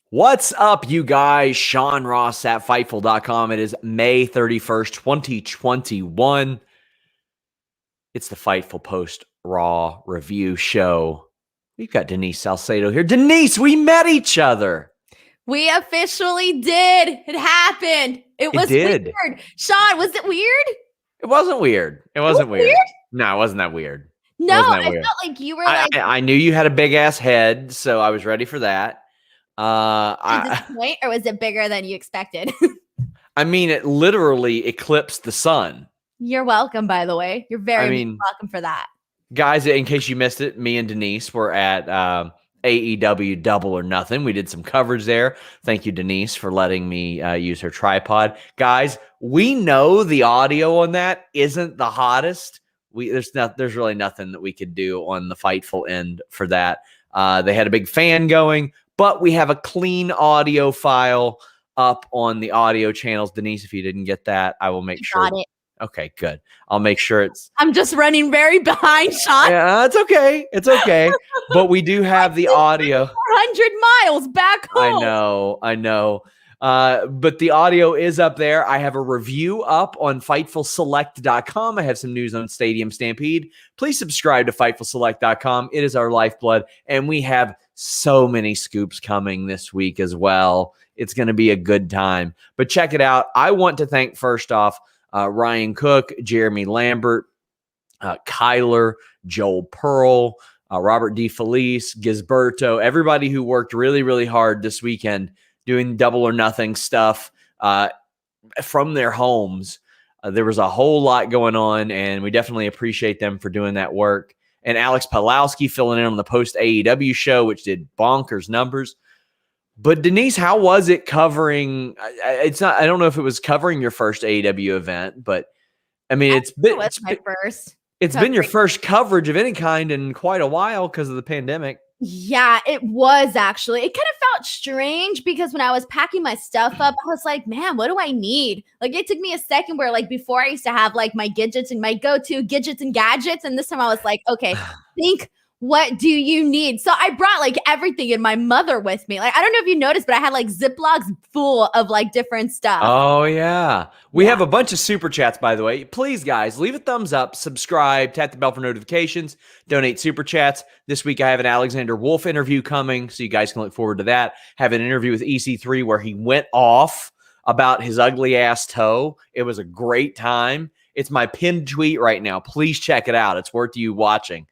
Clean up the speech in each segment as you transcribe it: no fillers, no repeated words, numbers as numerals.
What's up, you guys? Sean Ross at Fightful.com. It is May 31st, 2021. It's the Fightful Post Raw review show. We've got Denise Salcedo here. Denise, we met each other. We officially did. It happened. It was weird. Sean, was it weird? It wasn't weird. It wasn't weird. No, it wasn't that weird. No, I felt like you were like... I knew you had a big-ass head, so I was ready for that. At this point, or was it bigger than you expected? I mean, it literally eclipsed the sun. You're welcome, by the way. You're very welcome for that. Guys, in case you missed it, me and Denise were at AEW Double or Nothing. We did some coverage there. Thank you, Denise, for letting me use her tripod. Guys, we know the audio on that isn't the hottest. There's really nothing that we could do on the Fightful end for that. They had a big fan going, but we have a clean audio file up on the audio channels. Denise, if you didn't get that, I will make sure. Got it. Okay, good. I'll make sure it's... I'm just running very behind, Sean. Yeah, it's okay. It's okay. But we do have the audio. 400 miles back home. I know. But the audio is up there. I have a review up on FightfulSelect.com. I have some news on Stadium Stampede. Please subscribe to FightfulSelect.com. It is our lifeblood. And we have so many scoops coming this week as well. It's going to be a good time. But check it out. I want to thank, first off, Ryan Cook, Jeremy Lambert, Kyler, Joel Pearl, Robert DeFelice, Gisberto, everybody who worked really, really hard this weekend doing Double or Nothing stuff from their homes. There was a whole lot going on, and we definitely appreciate them for doing that work. And Alex Pawlowski filling in on the post-AEW show, which did bonkers numbers. But Denise, how was it covering? I don't know if it was covering your first AEW event, but I mean, it's been your first coverage of any kind in quite a while because of the pandemic. Yeah, it was actually. It kind of felt strange because when I was packing my stuff up, I was like, man, what do I need? Like, it took me a second where, like, before I used to have like my gadgets and my go-to gadgets and gadgets. And this time I was like, okay, think, what do you need? So I brought like everything and my mother with me. Like, I don't know if you noticed, but I had like Ziplocs full of like different stuff. Oh, yeah. We have a bunch of super chats, by the way. Please, guys, leave a thumbs up, subscribe, tap the bell for notifications, donate super chats. This week, I have an Alexander Wolf interview coming, so you guys can look forward to that. Have an interview with EC3 where he went off about his ugly ass toe. It was a great time. It's my pinned tweet right now. Please check it out. It's worth you watching.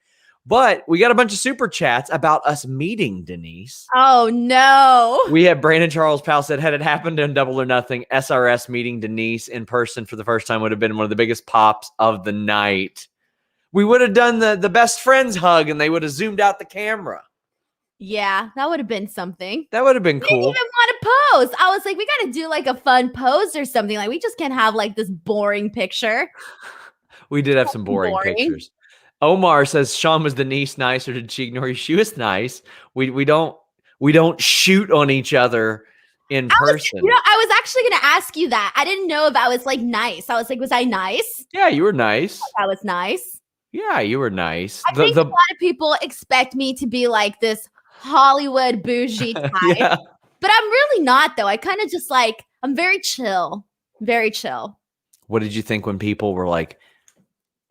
But we got a bunch of super chats about us meeting, Denise. Oh, no. We have Brandon Charles Powell said, had it happened in Double or Nothing, SRS meeting Denise in person for the first time would have been one of the biggest pops of the night. We would have done the best friends hug, and they would have zoomed out the camera. Yeah, that would have been something. That would have been cool. We didn't even want to pose. I was like, we got to do like a fun pose or something. Like, we just can't have like this boring picture. We did have some boring pictures. Omar says, Sean, was Denise nice or did she ignore you? She was nice. We don't shoot on each other in person. I was actually going to ask you that. I didn't know if I was like nice. I was like, was I nice? Yeah, you were nice. I was nice. Yeah, you were nice. I think a lot of people expect me to be like this Hollywood bougie type. Yeah. But I'm really not, though. I kind of just like, I'm very chill. Very chill. What did you think when people were like,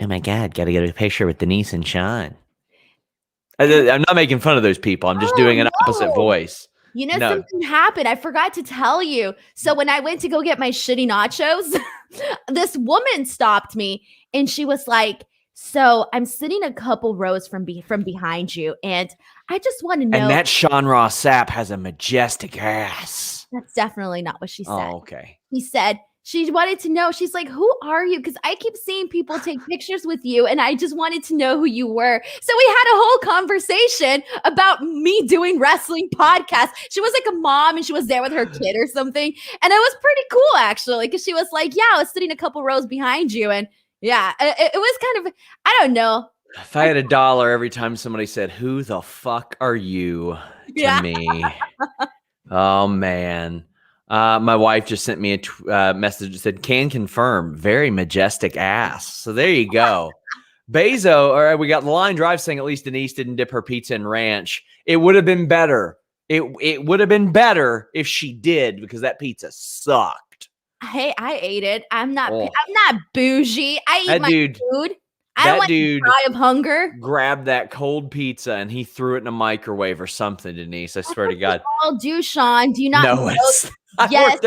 oh my God, got to get a picture with Denise and Sean? I'm not making fun of those people. I'm just doing an opposite voice. You know, something happened. I forgot to tell you. So when I went to go get my shitty nachos, this woman stopped me and she was like, so I'm sitting a couple rows from behind you. And I just want to know. And that Sean Ross Sapp has a majestic ass. That's definitely not what she said. Oh, okay. He said, she wanted to know. She's like, who are you? Because I keep seeing people take pictures with you, and I just wanted to know who you were. So we had a whole conversation about me doing wrestling podcasts. She was like a mom, and she was there with her kid or something. And it was pretty cool, actually, because she was like, yeah, I was sitting a couple rows behind you. And yeah, it was kind of, I don't know. If I had $1 every time somebody said, who the fuck are you to me? Oh, man. My wife just sent me a message that said, can confirm, very majestic ass. So there you go. Bezo, or we got the line drive saying at least Denise didn't dip her pizza in ranch. It would have been better. It would have been better if she did, because that pizza sucked. Hey, I ate it. I'm not bougie. I eat my food. I don't want to die of hunger. Grabbed that cold pizza and he threw it in a microwave or something, Denise. I swear to God. All do, Sean. Do you not know? Yes,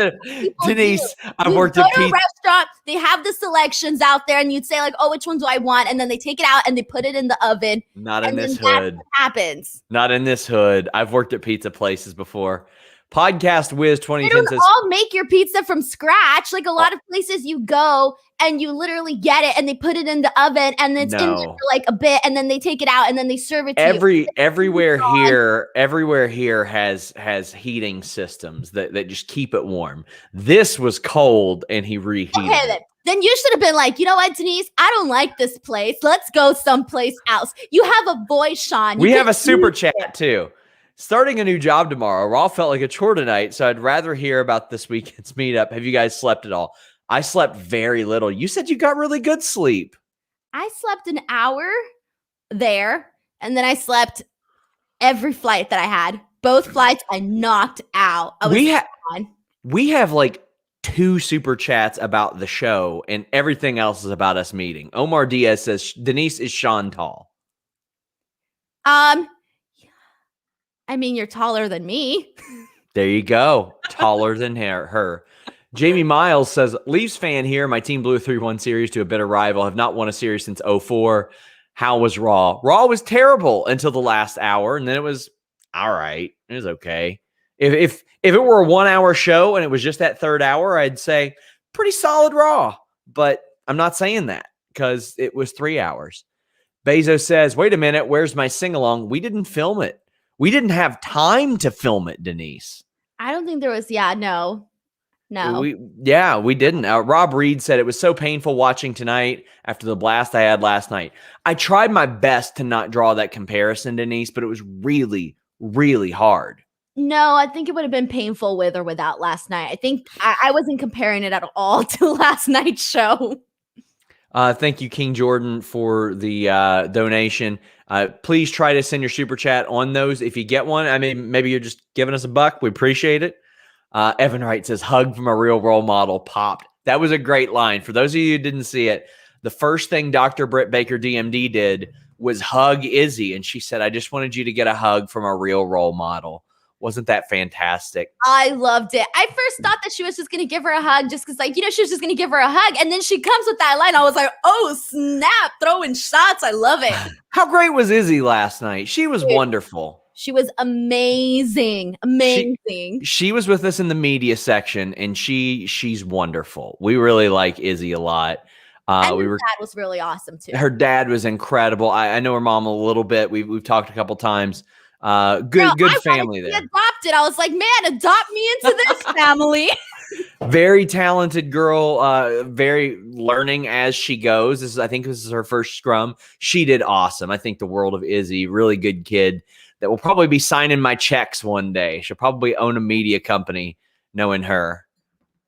Denise, I worked at a restaurant. They have the selections out there, and you'd say like, "Oh, which one do I want?" And then they take it out and they put it in the oven. Not in this hood. That's what happens. Not in this hood. I've worked at pizza places before. Podcast Wiz 2010 says, all make your pizza from scratch. Like a lot of places you go and you literally get it and they put it in the oven and it's in there for like a bit and then they take it out and then they serve it to you. Everywhere here has heating systems that just keep it warm. This was cold and he reheated it. Then you should have been like, you know what, Denise? I don't like this place. Let's go someplace else. You have a voice, Sean. We have a super chat too. Starting a new job tomorrow. Raw felt like a chore tonight, so I'd rather hear about this weekend's meetup. Have you guys slept at all? I slept very little. You said you got really good sleep. I slept an hour there, and then I slept every flight that I had. Both flights I knocked out. We have like 2 super chats about the show, and everything else is about us meeting. Omar Diaz says, Denise, is Sean tall? I mean, you're taller than me. There you go. Taller than her. Jamie Miles says, Leafs fan here. My team blew a 3-1 series to a bitter rival. Have not won a series since 2004. How was Raw? Raw was terrible until the last hour, and then it was all right. It was okay. If it were a 1-hour show and it was just that third hour, I'd say pretty solid Raw. But I'm not saying that because it was 3 hours. Bezos says, wait a minute, where's my sing-along? We didn't film it. We didn't have time to film it, Denise. I don't think there was, no. We didn't. Rob Reed said, it was so painful watching tonight after the blast I had last night. I tried my best to not draw that comparison, Denise, but it was really, really hard. No, I think it would have been painful with or without last night. I think I wasn't comparing it at all to last night's show. Thank you, King Jordan, for the donation. Please try to send your super chat on those if you get one. I mean, maybe you're just giving us a buck. We appreciate it. Evan Wright says, hug from a real role model popped. That was a great line. For those of you who didn't see it, the first thing Dr. Britt Baker DMD did was hug Izzy. And she said, I just wanted you to get a hug from a real role model. Wasn't that fantastic? I loved it. I first thought that she was just going to give her a hug just because, she was just going to give her a hug. And then she comes with that line. I was like, oh, snap, throwing shots. I love it. How great was Izzy last night? She was wonderful. She was amazing. Amazing. She was with us in the media section, and she's wonderful. We really like Izzy a lot. And her dad was really awesome, too. Her dad was incredible. I know her mom a little bit. We've talked a couple times. Good family there. Adopted. I was like, man, adopt me into this family. Very talented girl. Very learning as she goes. I think this is her first scrum. She did awesome. I think the world of Izzy. Really good kid that will probably be signing my checks one day. She'll probably own a media company, knowing her.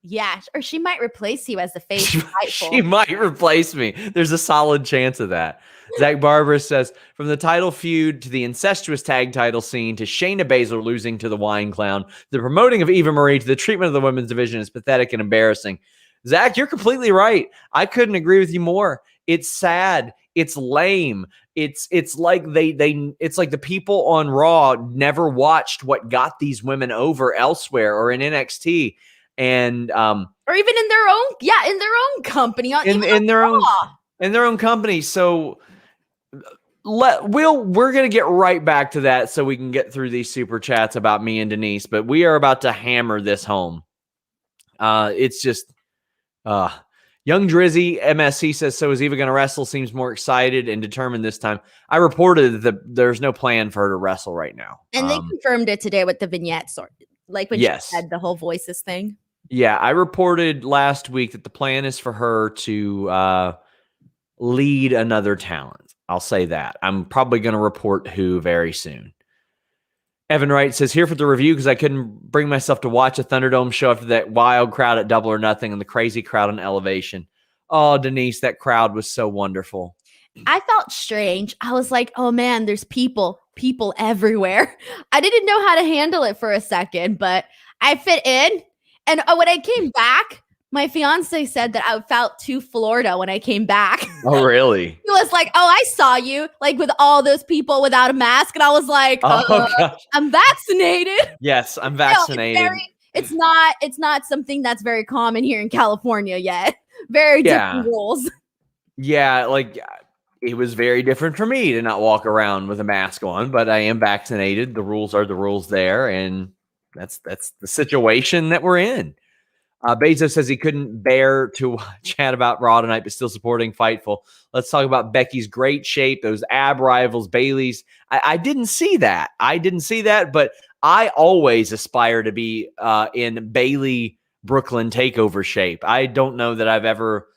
Yeah, or she might replace you as the face of Fightful. She might replace me. There's a solid chance of that. Zach Barber says, from the title feud to the incestuous tag title scene to Shayna Baszler losing to the Wine Clown, the promoting of Eva Marie to the treatment of the women's division is pathetic and embarrassing. Zach, you're completely right. I couldn't agree with you more. It's sad. It's lame. It's like it's like the people on Raw never watched what got these women over elsewhere or in NXT. And or even in their own company, in their own company. So we're gonna get right back to that so we can get through these super chats about me and Denise, but we are about to hammer this home. It's just Young Drizzy MSC says, so is Eva gonna wrestle? Seems more excited and determined this time. I reported that there's no plan for her to wrestle right now. And they confirmed it today with the vignettes, like when she said the whole voices thing. Yeah, I reported last week that the plan is for her to lead another talent. I'll say that. I'm probably going to report who very soon. Evan Wright says, here for the review because I couldn't bring myself to watch a Thunderdome show after that wild crowd at Double or Nothing and the crazy crowd on Elevation. Oh, Denise, that crowd was so wonderful. I felt strange. I was like, oh man, there's people people everywhere. I didn't know how to handle it for a second, but I fit in. And when I came back, my fiance said that I felt too Florida when I came back. Oh, really? He was like, "Oh, I saw you like with all those people without a mask," and I was like, Gosh. "I'm vaccinated." Yes, I'm vaccinated. It's not something that's very common here in California yet. Very different rules. Yeah, like it was very different for me to not walk around with a mask on, but I am vaccinated. The rules are the rules there, and that's the situation that we're in. Bezos says he couldn't bear to chat about Raw tonight, but still supporting Fightful. Let's talk about Becky's great shape, those ab rivals, Bayley's. I didn't see that. But I always aspire to be in Bayley Brooklyn takeover shape. I don't know that I've ever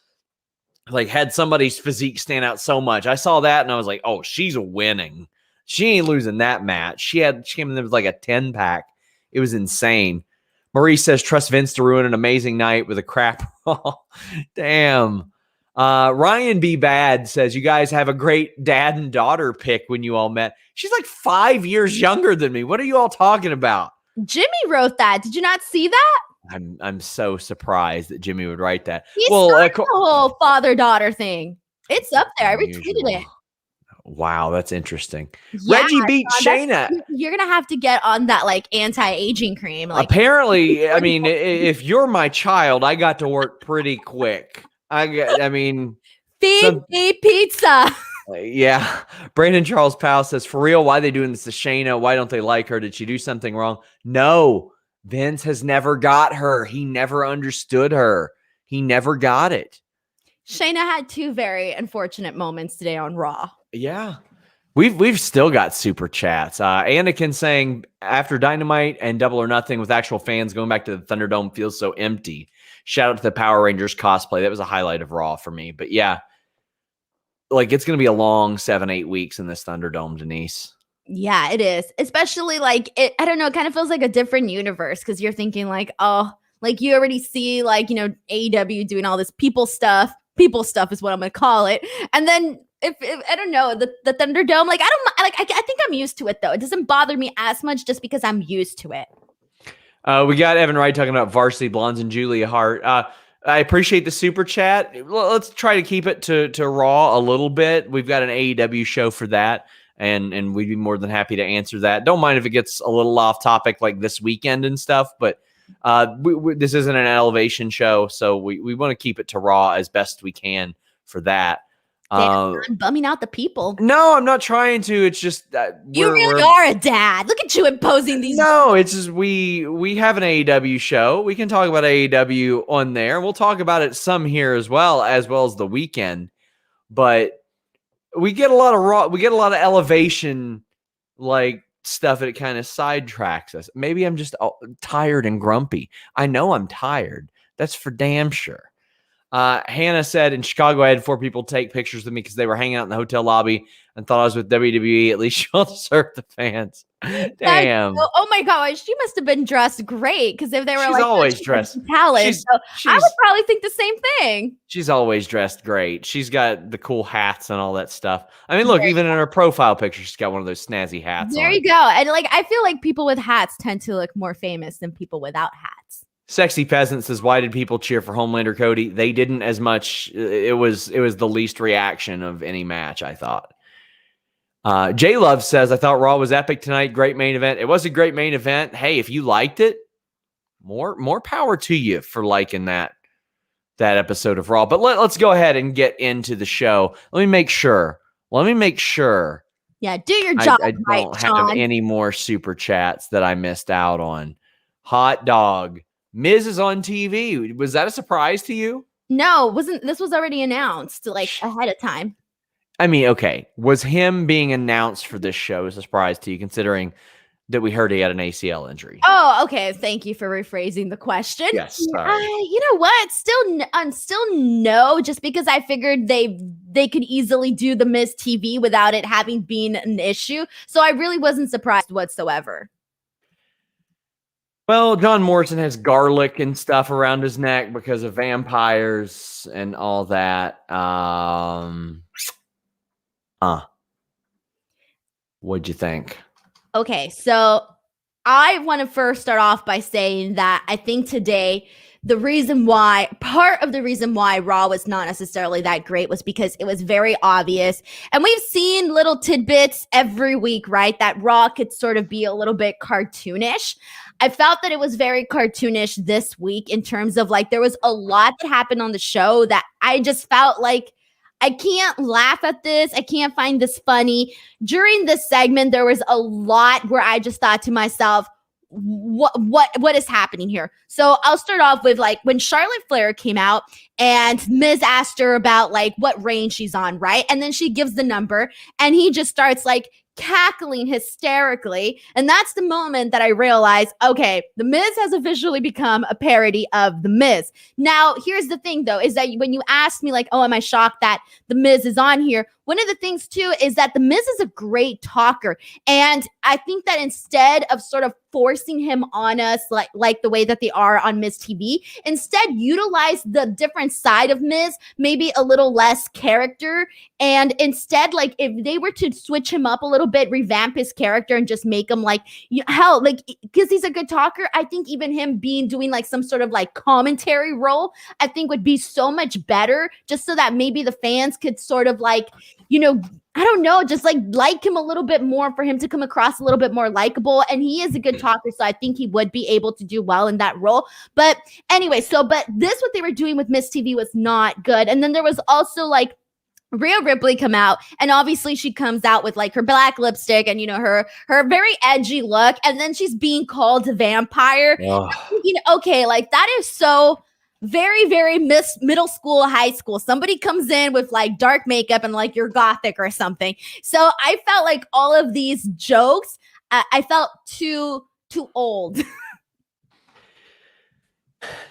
had somebody's physique stand out so much. I saw that and I was like, oh, she's winning. She ain't losing that match. She came in there with like a 10-pack. It was insane. Maurice says, trust Vince to ruin an amazing night with a crap Raw. Damn. Ryan B. Bad says, you guys have a great dad and daughter pick when you all met. She's like 5 years younger than me. What are you all talking about? Jimmy wrote that. Did you not see that? I'm so surprised that Jimmy would write that. He started the whole father-daughter thing. It's up there. I retweeted it. Wow, that's interesting. Yeah, Reggie beat Shayna. You're gonna have to get on that like anti-aging cream. Like, apparently, I mean, if you're my child, I got to work pretty quick. Feed me pizza. Yeah. Brandon Charles Powell says, for real, why are they doing this to Shayna? Why don't they like her? Did she do something wrong? No, Vince has never got her. He never understood her. He never got it. Shayna had two very unfortunate moments today on Raw. Yeah. We've still got super chats. Anakin saying, after Dynamite and Double or Nothing with actual fans, going back to the Thunderdome feels so empty. Shout out to the Power Rangers cosplay. That was a highlight of Raw for me. But yeah, like it's going to be a long 7-8 weeks in this Thunderdome, Denise. Yeah, it is. Especially like it, I don't know, it kind of feels like a different universe because you're thinking like, oh, like you already see like, you know, AEW doing all this people stuff. People stuff is what I'm going to call it. And then if I don't know, the Thunderdome, like I think I'm used to it though. It doesn't bother me as much just because I'm used to it. We got Evan Wright talking about Varsity Blondes and Julia Hart. I appreciate the super chat. Let's try to keep it to Raw a little bit. We've got an AEW show for that, and we'd be more than happy to answer that. Don't mind if it gets a little off topic like this weekend and stuff, but this isn't an elevation show, so we want to keep it to Raw as best we can for that. I'm bumming out the people. No, I'm not trying to. It's just you really are a dad. Look at you imposing these. No, it's just we have an AEW show. We can talk about AEW on there. We'll talk about it some here as well as the weekend. But we get a lot of Raw. We get a lot of elevation like stuff, and it kind of sidetracks us. Maybe I'm just tired and grumpy. I know I'm tired. That's for damn sure. Hannah said, in Chicago, I had 4 people take pictures with me because they were hanging out in the hotel lobby and thought I was with WWE. At least she'll serve the fans. Damn. Oh my gosh, she must have been dressed great because if they were she's always dressed. Talent, so I would probably think the same thing. She's always dressed great. She's got the cool hats and all that stuff. I mean, look, even in her profile picture, she's got one of those snazzy hats. There you go. And like, I feel like people with hats tend to look more famous than people without hats. Sexy Peasant says, why did people cheer for Homelander Cody? They didn't as much. It was the least reaction of any match, I thought. J Love says, I thought Raw was epic tonight. Great main event. It was a great main event. Hey, if you liked it, more power to you for liking that episode of Raw. But let's go ahead and get into the show. Let me make sure. Yeah, do your job. I don't have any more super chats that I missed out on. Hot dog. Miz is on TV. Was that a surprise to you? No, this was already announced like ahead of time. I mean, okay. Was him being announced for this show a surprise to you, considering that we heard he had an ACL injury? Oh, okay. Thank you for rephrasing the question. Yes. Sorry. You know what? Still no, just because I figured they could easily do the Miz TV without it having been an issue. So I really wasn't surprised whatsoever. Well, John Morrison has garlic and stuff around his neck because of vampires and all that. What'd you think? Okay, so I want to first start off by saying that I think today part of the reason why Raw was not necessarily that great was because it was very obvious. And we've seen little tidbits every week, right? That Raw could sort of be a little bit cartoonish. I felt that it was very cartoonish this week in terms of like there was a lot that happened on the show that I just felt like I can't laugh at this. I can't find this funny. During this segment, there was a lot where I just thought to myself, what is happening here? So I'll start off with like when Charlotte Flair came out and Miz asked her about like what range she's on, right? And then she gives the number and he just starts like cackling hysterically. And that's the moment that I realized, okay, the Miz has officially become a parody of the Miz. Now, here's the thing though, is that when you ask me like, oh, am I shocked that the Miz is on here? One of the things too is that the Miz is a great talker. And I think that instead of sort of forcing him on us like the way that they are on Miz TV, instead utilize the different side of Miz, maybe a little less character. And instead, like if they were to switch him up a little bit, revamp his character and just make him like, hell, like, because he's a good talker, I think even him doing like some sort of like commentary role, I think would be so much better, just so that maybe the fans could sort of like, I don't know, just like him a little bit more for him to come across a little bit more likable. And he is a good talker, so I think he would be able to do well in that role. But anyway, but this, what they were doing with Miss TV was not good. And then there was also like Rhea Ripley come out, and obviously she comes out with like her black lipstick and her very edgy look, and then she's being called a vampire. Okay, like that is so very, very middle school, high school. Somebody comes in with like dark makeup and like you're gothic or something. So I felt like all of these jokes, I felt too old.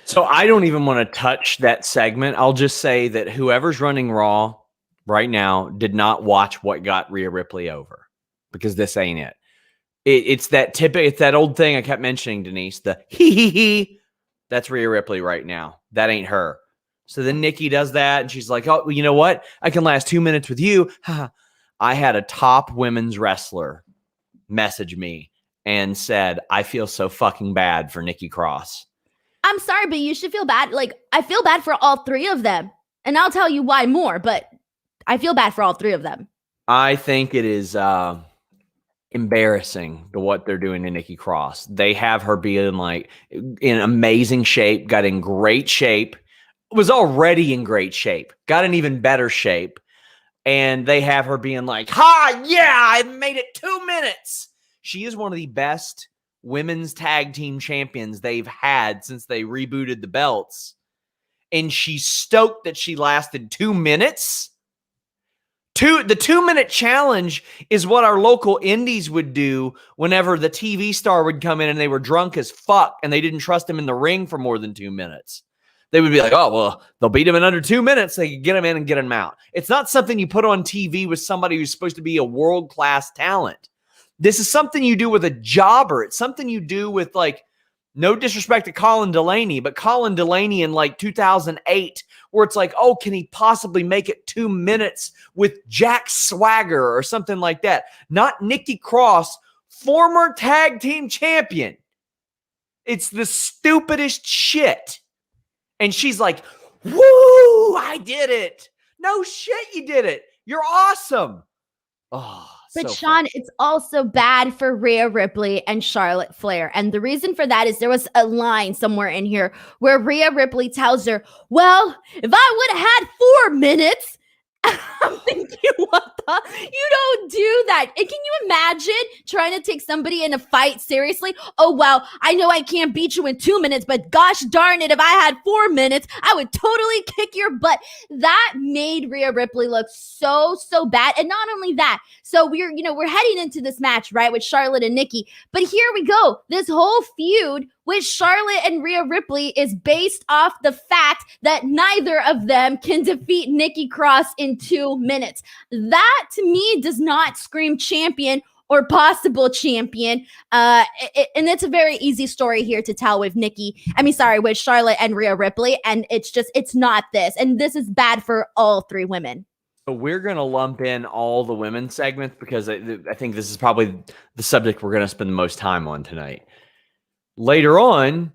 So I don't even want to touch that segment. I'll just say that whoever's running Raw right now did not watch what got Rhea Ripley over, because this ain't it. It's that old thing I kept mentioning, Denise, the hee. That's Rhea Ripley right now. That ain't her. So then Nikki does that, and she's like, oh, you know what? I can last 2 minutes with you. I had a top women's wrestler message me and said, I feel so fucking bad for Nikki Cross. I'm sorry, but you should feel bad. Like, I feel bad for all three of them. And I'll tell you why more, but I feel bad for all three of them. I think it is embarrassing to what they're doing to Nikki Cross. They have her being like in amazing shape, got in great shape, was already in great shape, got in even better shape. And they have her being like, yeah, I made it 2 minutes. She is one of the best women's tag team champions they've had since they rebooted the belts. And she's stoked that she lasted 2 minutes. The 2 minute challenge is what our local indies would do whenever the TV star would come in and they were drunk as fuck and they didn't trust him in the ring for more than 2 minutes. They would be like, oh, well, they'll beat him in under 2 minutes. They can get him in and get him out. It's not something you put on TV with somebody who's supposed to be a world-class talent. This is something you do with a jobber. It's something you do with, like, no disrespect to Colin Delaney, but Colin Delaney in like 2008, where it's like, oh, can he possibly make it 2 minutes with Jack Swagger or something like that? Not Nikki Cross, former tag team champion. It's the stupidest shit. And she's like, woo, I did it. No shit, you did it. You're awesome. Oh, but so Sean, it's also bad for Rhea Ripley and Charlotte Flair. And the reason for that is there was a line somewhere in here where Rhea Ripley tells her, well, if I would have had 4 minutes, I'm thinking, what the? You don't do that. And can you imagine trying to take somebody in a fight seriously? Oh, well, I know I can't beat you in 2 minutes, but gosh darn it, if I had 4 minutes, I would totally kick your butt. That made Rhea Ripley look so bad. And not only that, so we're heading into this match, right, with Charlotte and Nikki. But here we go. This whole feud with Charlotte and Rhea Ripley is based off the fact that neither of them can defeat Nikki Cross in 2 minutes. That, to me, does not scream champion or possible champion. And it's a very easy story here to tell with with Charlotte and Rhea Ripley. And it's not this. And this is bad for all three women. So we're going to lump in all the women's segments because I think this is probably the subject we're going to spend the most time on tonight. Later on,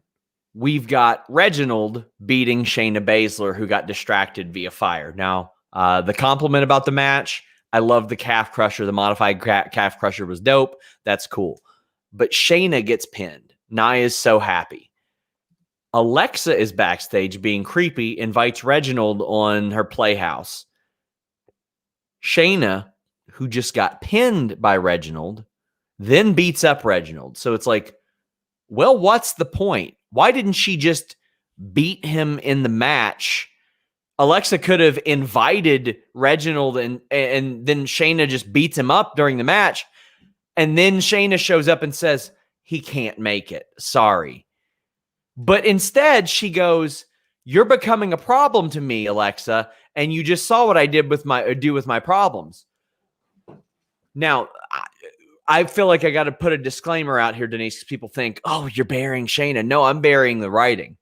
we've got Reginald beating Shayna Baszler, who got distracted via fire. Now, the compliment about the match, I love the calf crusher. The modified calf crusher was dope. That's cool. But Shayna gets pinned. Nia's so happy. Alexa is backstage being creepy, invites Reginald on her playhouse. Shayna, who just got pinned by Reginald, then beats up Reginald. So it's like, well, what's the point? Why didn't she just beat him in the match? Alexa could have invited Reginald and then Shayna just beats him up during the match. And then Shayna shows up and says, he can't make it. Sorry. But instead she goes, you're becoming a problem to me, Alexa. And you just saw what I did with my problems. Now, I feel like I got to put a disclaimer out here, Denise, because people think, oh, you're burying Shayna. No, I'm burying the writing.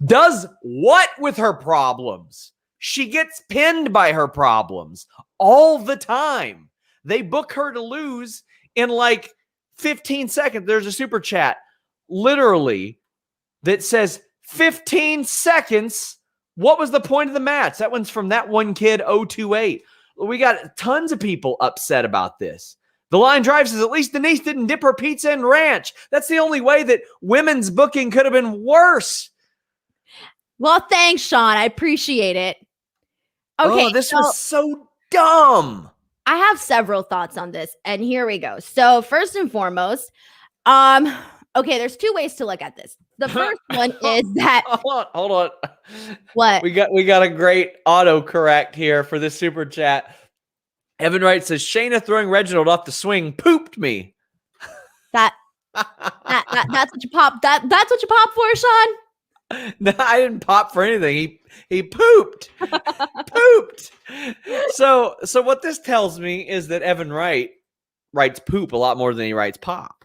Does what with her problems? She gets pinned by her problems all the time. They book her to lose in like 15 seconds. There's a super chat literally that says 15 seconds. What was the point of the match? That one's from that one kid, 028. We got tons of people upset about this. The line drive says, at least Denise didn't dip her pizza in ranch. That's the only way that women's booking could have been worse. Well, thanks, Sean. I appreciate it. Okay, this was so dumb. I have several thoughts on this, and here we go. So first and foremost, okay, there's two ways to look at this. The first one is that hold on. What? We got a great autocorrect here for this super chat. Evan Wright says Shayna throwing Reginald off the swing pooped me. That's what you pop. That's what you pop for, Sean. No, I didn't pop for anything. He pooped. Pooped. So what this tells me is that Evan Wright writes poop a lot more than he writes pop.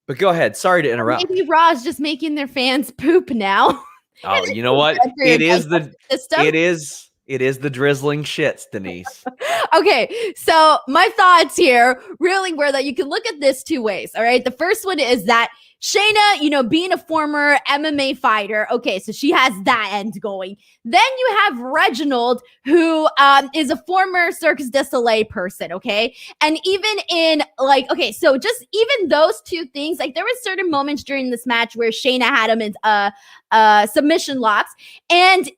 But go ahead. Sorry to interrupt. Maybe Raw's just making their fans poop now. Oh, you know what? It is the drizzling shits, Denise. Okay, so my thoughts here really were that you can look at this two ways. All right, the first one is that Shayna, being a former MMA fighter, okay, so she has that end going. Then you have Reginald, who is a former Cirque du Soleil person, okay? And even in, so just even those two things, there were certain moments during this match where Shayna had him in submission locks, and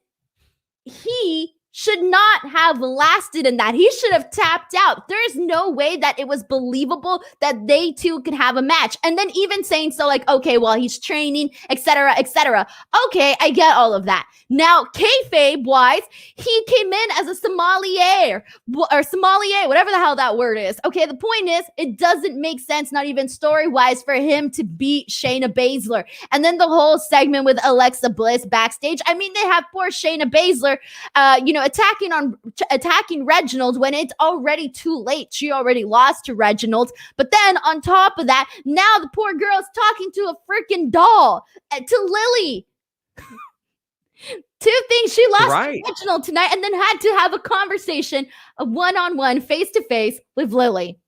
he should not have lasted in that. He should have tapped out. There is no way that it was believable that they two could have a match. And then even saying so okay, well, he's training, etc., etc. Okay, I get all of that. Now, kayfabe-wise, he came in as a sommelier, whatever the hell that word is. Okay, the point is, it doesn't make sense, not even story-wise, for him to beat Shayna Baszler. And then the whole segment with Alexa Bliss backstage. I mean, they have poor Shayna Baszler, attacking Reginald when it's already too late. She already lost to Reginald. But then on top of that, now the poor girl is talking to a freaking doll, to Lily. Two things. She lost to Reginald tonight and then had to have a conversation, a one-on-one, face-to-face with Lily.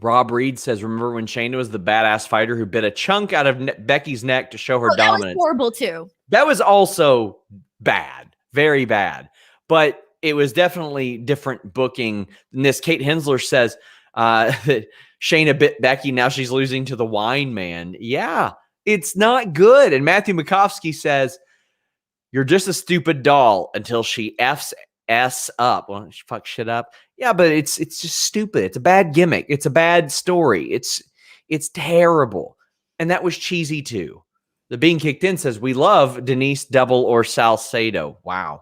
Rob Reed says, remember when Shayna was the badass fighter who bit a chunk out of Becky's neck to show her dominance? That was horrible too. That was also bad. Very bad. But it was definitely different booking than this. Kate Hensler says that Shayna bit Becky. Now she's losing to the wine man. Yeah, it's not good. And Matthew Makovsky says, you're just a stupid doll until she F's up. Well, she fucks shit up. Yeah, but it's just stupid. It's a bad gimmick. It's a bad story. It's terrible. And that was cheesy too. The Being Kicked In says, we love Denise Double or Salcedo. Wow.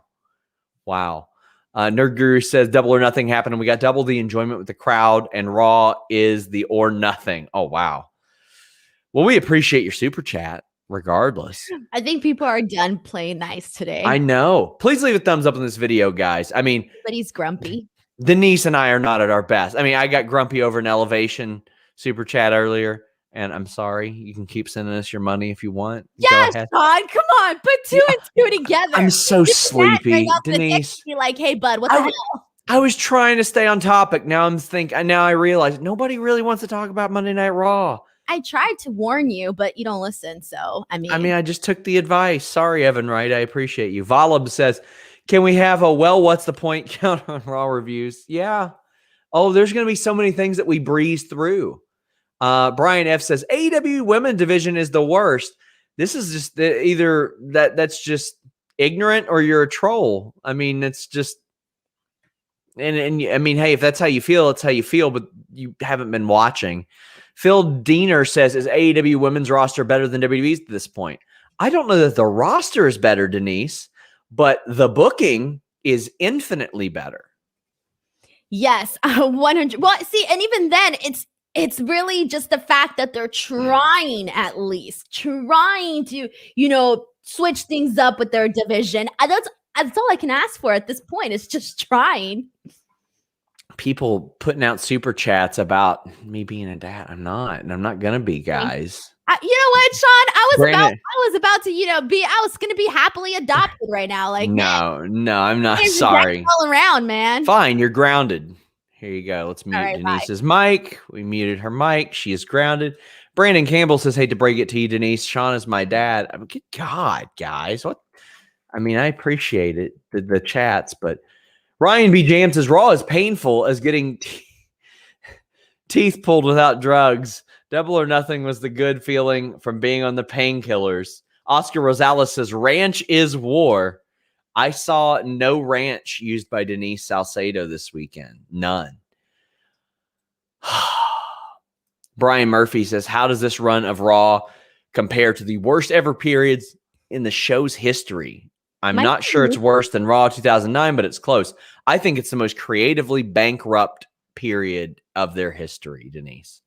Nerd Guru says double or nothing happened, and we got double the enjoyment with the crowd, and Raw is the or nothing. Oh, wow. Well, we appreciate your super chat regardless. I think people are done playing nice today. I know. Please leave a thumbs up on this video, guys. I mean, but he's grumpy. Denise and I are not at our best. I mean, I got grumpy over an Elevation super chat earlier. And I'm sorry. You can keep sending us your money if you want. Yes, Sean, come on. Put two and two together. I'm so sleepy. Denise. Be like, hey, bud, what the hell? I was trying to stay on topic. Now I realize nobody really wants to talk about Monday Night Raw. I tried to warn you, but you don't listen. So, I mean, I just took the advice. Sorry, Evan Wright. I appreciate you. Volub says, can we have a, what's the point count on Raw reviews? Yeah. Oh, there's going to be so many things that we breeze through. Brian F says, AEW women's division is the worst. This is just either that's just ignorant or you're a troll. I mean, it's just, and I mean, hey, if that's how you feel, it's how you feel, but you haven't been watching. Phil Diener says, is AEW women's roster better than WWE's at this point? I don't know that the roster is better, Denise, but the booking is infinitely better. Yes, 100. Well, see, and even then, it's really just the fact that they're trying to, switch things up with their division. That's all I can ask for at this point. It's just trying. People putting out super chats about me being a dad. I'm not, and I'm not gonna be, guys. You know what, Sean? I was about to, I was gonna be happily adopted right now. Like, no, I'm not. Sorry. All around, man. Fine, you're grounded. Here you go. Let's mute Denise's mic. We muted her mic. She is grounded. Brandon Campbell says, hate to break it to you, Denise. Sean is my dad. I mean, good God, guys. What? I mean, I appreciate it, the chats, but Ryan B. James says, Raw is painful as getting teeth pulled without drugs. Double or Nothing was the good feeling from being on the painkillers. Oscar Rosales says, ranch is war. I saw no ranch used by Denise Salcedo this weekend. None. Brian Murphy says, how does this run of Raw compare to the worst ever periods in the show's history? I'm not sure it's worse than Raw 2009, but it's close. I think it's the most creatively bankrupt period of their history, Denise.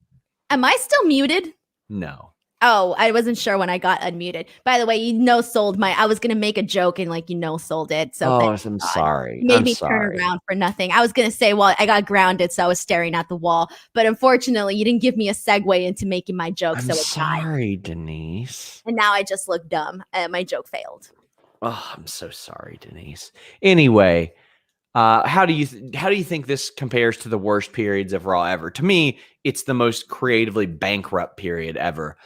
Am I still muted? No. Oh, I wasn't sure when I got unmuted. By the way, sold I was going to make a joke and sold it. So I'm sorry. You made me turn around for nothing. I was going to say, well, I got grounded, so I was staring at the wall. But unfortunately, you didn't give me a segue into making my joke. I'm sorry, Denise. And now I just look dumb. My joke failed. Oh, I'm so sorry, Denise. Anyway, how do you think this compares to the worst periods of Raw ever? To me, it's the most creatively bankrupt period ever.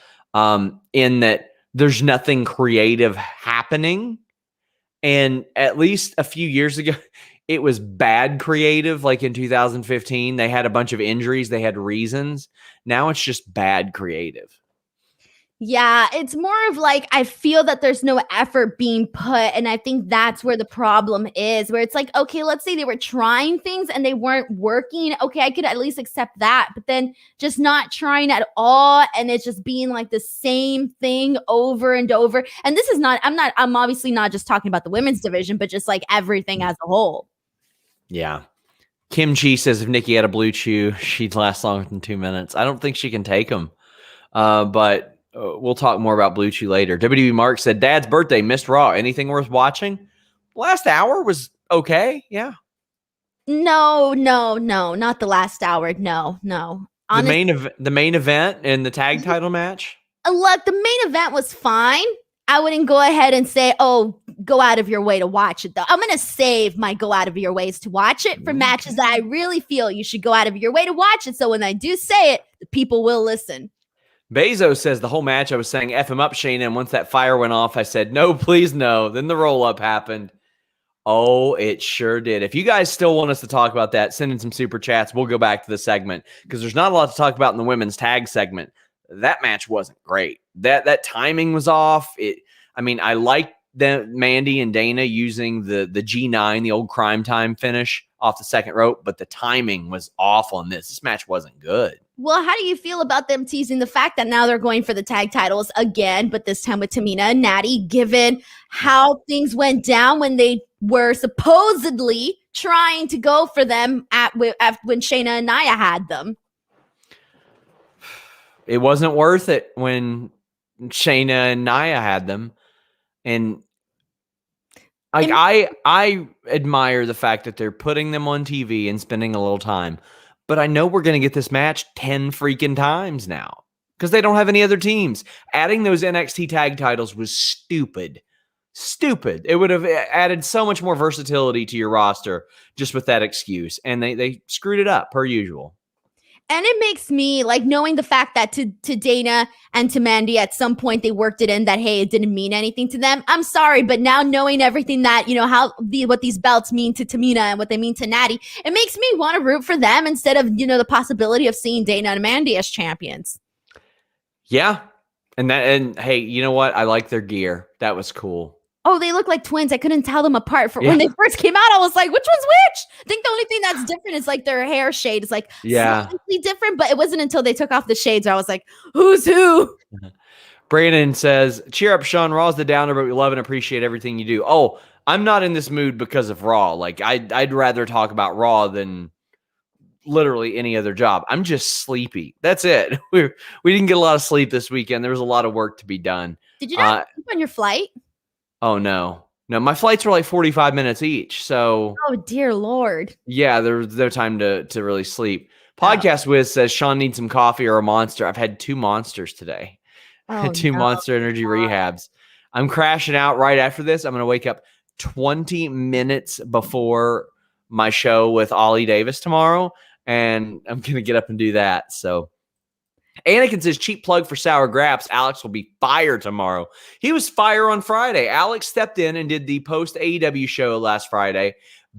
In that there's nothing creative happening. And at least a few years ago, it was bad creative. Like in 2015, they had a bunch of injuries. They had reasons. Now it's just bad creative. Yeah, it's more of I feel that there's no effort being put. And I think that's where the problem is, where it's okay, let's say they were trying things and they weren't working. Okay, I could at least accept that. But then just not trying at all. And it's just being the same thing over and over. And this is I'm obviously not just talking about the women's division, but just everything as a whole. Yeah. Kim Chi says if Nikki had a blue chew, she'd last longer than 2 minutes. I don't think she can take them. But we'll talk more about Blue Chew later. WWE Mark said, Dad's birthday, missed Raw. Anything worth watching? Last hour was okay. Yeah. No, not the last hour. No. Honestly, the main event and the tag title match? Look, the main event was fine. I wouldn't go ahead and say, oh, go out of your way to watch it, though. I'm going to save my go out of your ways to watch it for matches that I really feel you should go out of your way to watch it. So when I do say it, the people will listen. Bezos says the whole match I was saying F him up, Shayna, and once that fire went off, I said, no, please no. Then the roll-up happened. Oh, it sure did. If you guys still want us to talk about that, send in some super chats. We'll go back to the segment because there's not a lot to talk about in the women's tag segment. That match wasn't great. That timing was off. I liked Mandy and Dana using the G9, the old Crime Time finish off the second rope, but the timing was off on this. This match wasn't good. Well, how do you feel about them teasing the fact that now they're going for the tag titles again, but this time with Tamina and Natty, given how things went down when they were supposedly trying to go for them when Shayna and Nia had them? It wasn't worth it when Shayna and Nia had them. And I admire the fact that they're putting them on TV and spending a little time. But I know we're going to get this match 10 freaking times now because they don't have any other teams. Adding those NXT tag titles was stupid. Stupid. It would have added so much more versatility to your roster just with that excuse. And they screwed it up per usual. And it makes me like knowing the fact that to Dana and to Mandy at some point they worked it in that, hey, it didn't mean anything to them. I'm sorry, but now knowing everything that, what these belts mean to Tamina and what they mean to Natty, it makes me want to root for them instead of, the possibility of seeing Dana and Mandy as champions. Yeah. And hey, you know what? I like their gear. That was cool. Oh, they look like twins. I couldn't tell them apart. When they first came out, I was like, which one's which? I think the only thing that's different is like their hair shade is like slightly different, but it wasn't until they took off the shades where I was like, who's who? Brandon says, cheer up, Sean. Raw's the downer, but we love and appreciate everything you do. Oh, I'm not in this mood because of Raw. Like, I'd rather talk about Raw than literally any other job. I'm just sleepy. That's it. We didn't get a lot of sleep this weekend. There was a lot of work to be done. Did you not sleep on your flight? Oh, no. No, my flights were like 45 minutes each. So, oh, dear Lord. Yeah, there's no time to really sleep. Podcast Wiz says Sean needs some coffee or a Monster. I've had 2 Monsters today. Two Monster Energy rehabs. I'm crashing out right after this. I'm going to wake up 20 minutes before my show with Ollie Davis tomorrow, and I'm going to get up and do that. So, Anakin says, cheap plug for Sour Graps. Alex will be fire tomorrow. He was fire on Friday. Alex stepped in and did the post AEW show last Friday.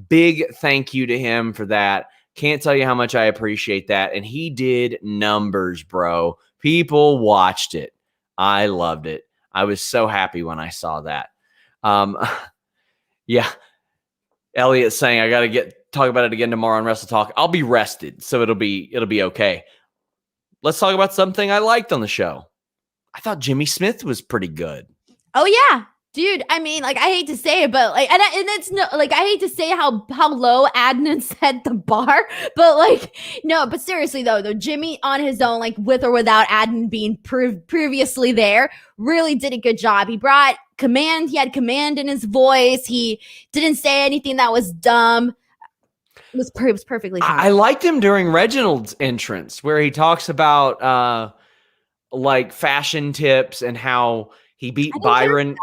Big thank you to him for that. Can't tell you how much I appreciate that. And he did numbers, bro. People watched it. I loved it. I was so happy when I saw that. Yeah. Elliot's saying I got to talk about it again tomorrow on Wrestle Talk. I'll be rested, so it'll be okay. Let's talk about something I liked on the show. I thought Jimmy Smith was pretty good. Oh, yeah. Dude, I mean, like, I hate to say it, but like, and it's no, like, I hate to say how low Adnan set the bar, but like, no, but seriously though, Jimmy on his own, like with or without Adnan being previously there, really did a good job. He brought command. He had command in his voice. He didn't say anything that was dumb. It was perfectly fine. I liked him during Reginald's entrance where he talks about like fashion tips and how he beat Byron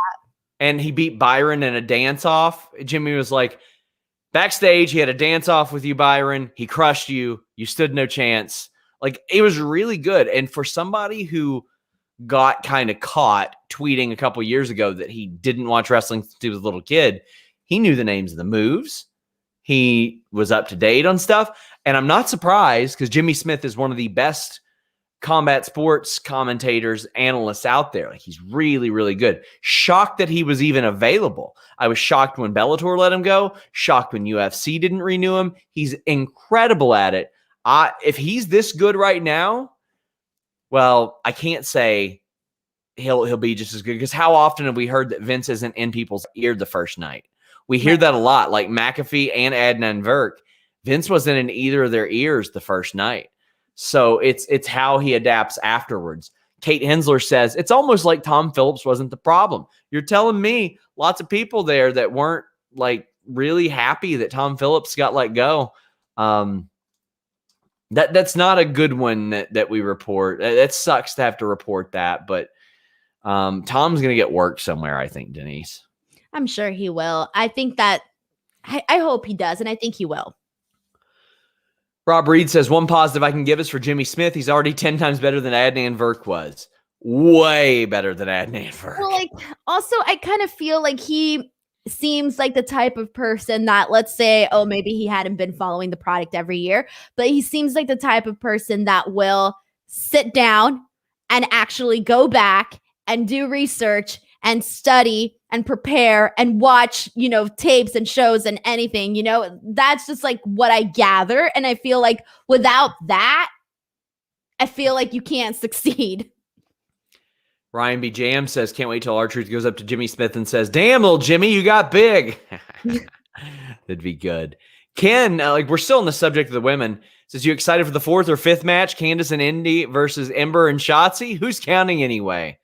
and he beat Byron in a dance off. Jimmy was like, backstage, he had a dance off with you, Byron. He crushed you. You stood no chance. Like, it was really good. And for somebody who got kind of caught tweeting a couple years ago that he didn't watch wrestling since he was a little kid, he knew the names of the moves. He was up to date on stuff. And I'm not surprised because Jimmy Smith is one of the best combat sports commentators, analysts out there. Like, he's really, really good. Shocked that he was even available. I was shocked when Bellator let him go. Shocked when UFC didn't renew him. He's incredible at it. If he's this good right now, well, I can't say he'll be just as good, because how often have we heard that Vince isn't in people's ear the first night? We hear that a lot, like McAfee and Adnan Virk. Vince wasn't in either of their ears the first night. So it's how he adapts afterwards. Kate Hensler says, it's almost like Tom Phillips wasn't the problem. You're telling me lots of people there that weren't like really happy that Tom Phillips got let go. That's not a good one that we report. That sucks to have to report that, but Tom's going to get work somewhere, I think, Denise. I'm sure he will. I think that I hope he does, and I think he will. Rob Reed says, one positive I can give is for Jimmy Smith. He's already 10 times better than Adnan Virk was. Way better than Adnan Virk. Well, like, also, I kind of feel like he seems like the type of person that, let's say, oh, maybe he hadn't been following the product every year, but he seems like the type of person that will sit down and actually go back and do research and study and prepare and watch, tapes and shows and anything, that's just like what I gather. And I feel like without that, I feel like you can't succeed. Ryan B. Jam says, can't wait till R-Truth goes up to Jimmy Smith and says, damn, little Jimmy, you got big. That'd be good. Ken, we're still on the subject of the women, says, you excited for the 4th or 5th match? Candace and Indy versus Ember and Shotzi? Who's counting anyway?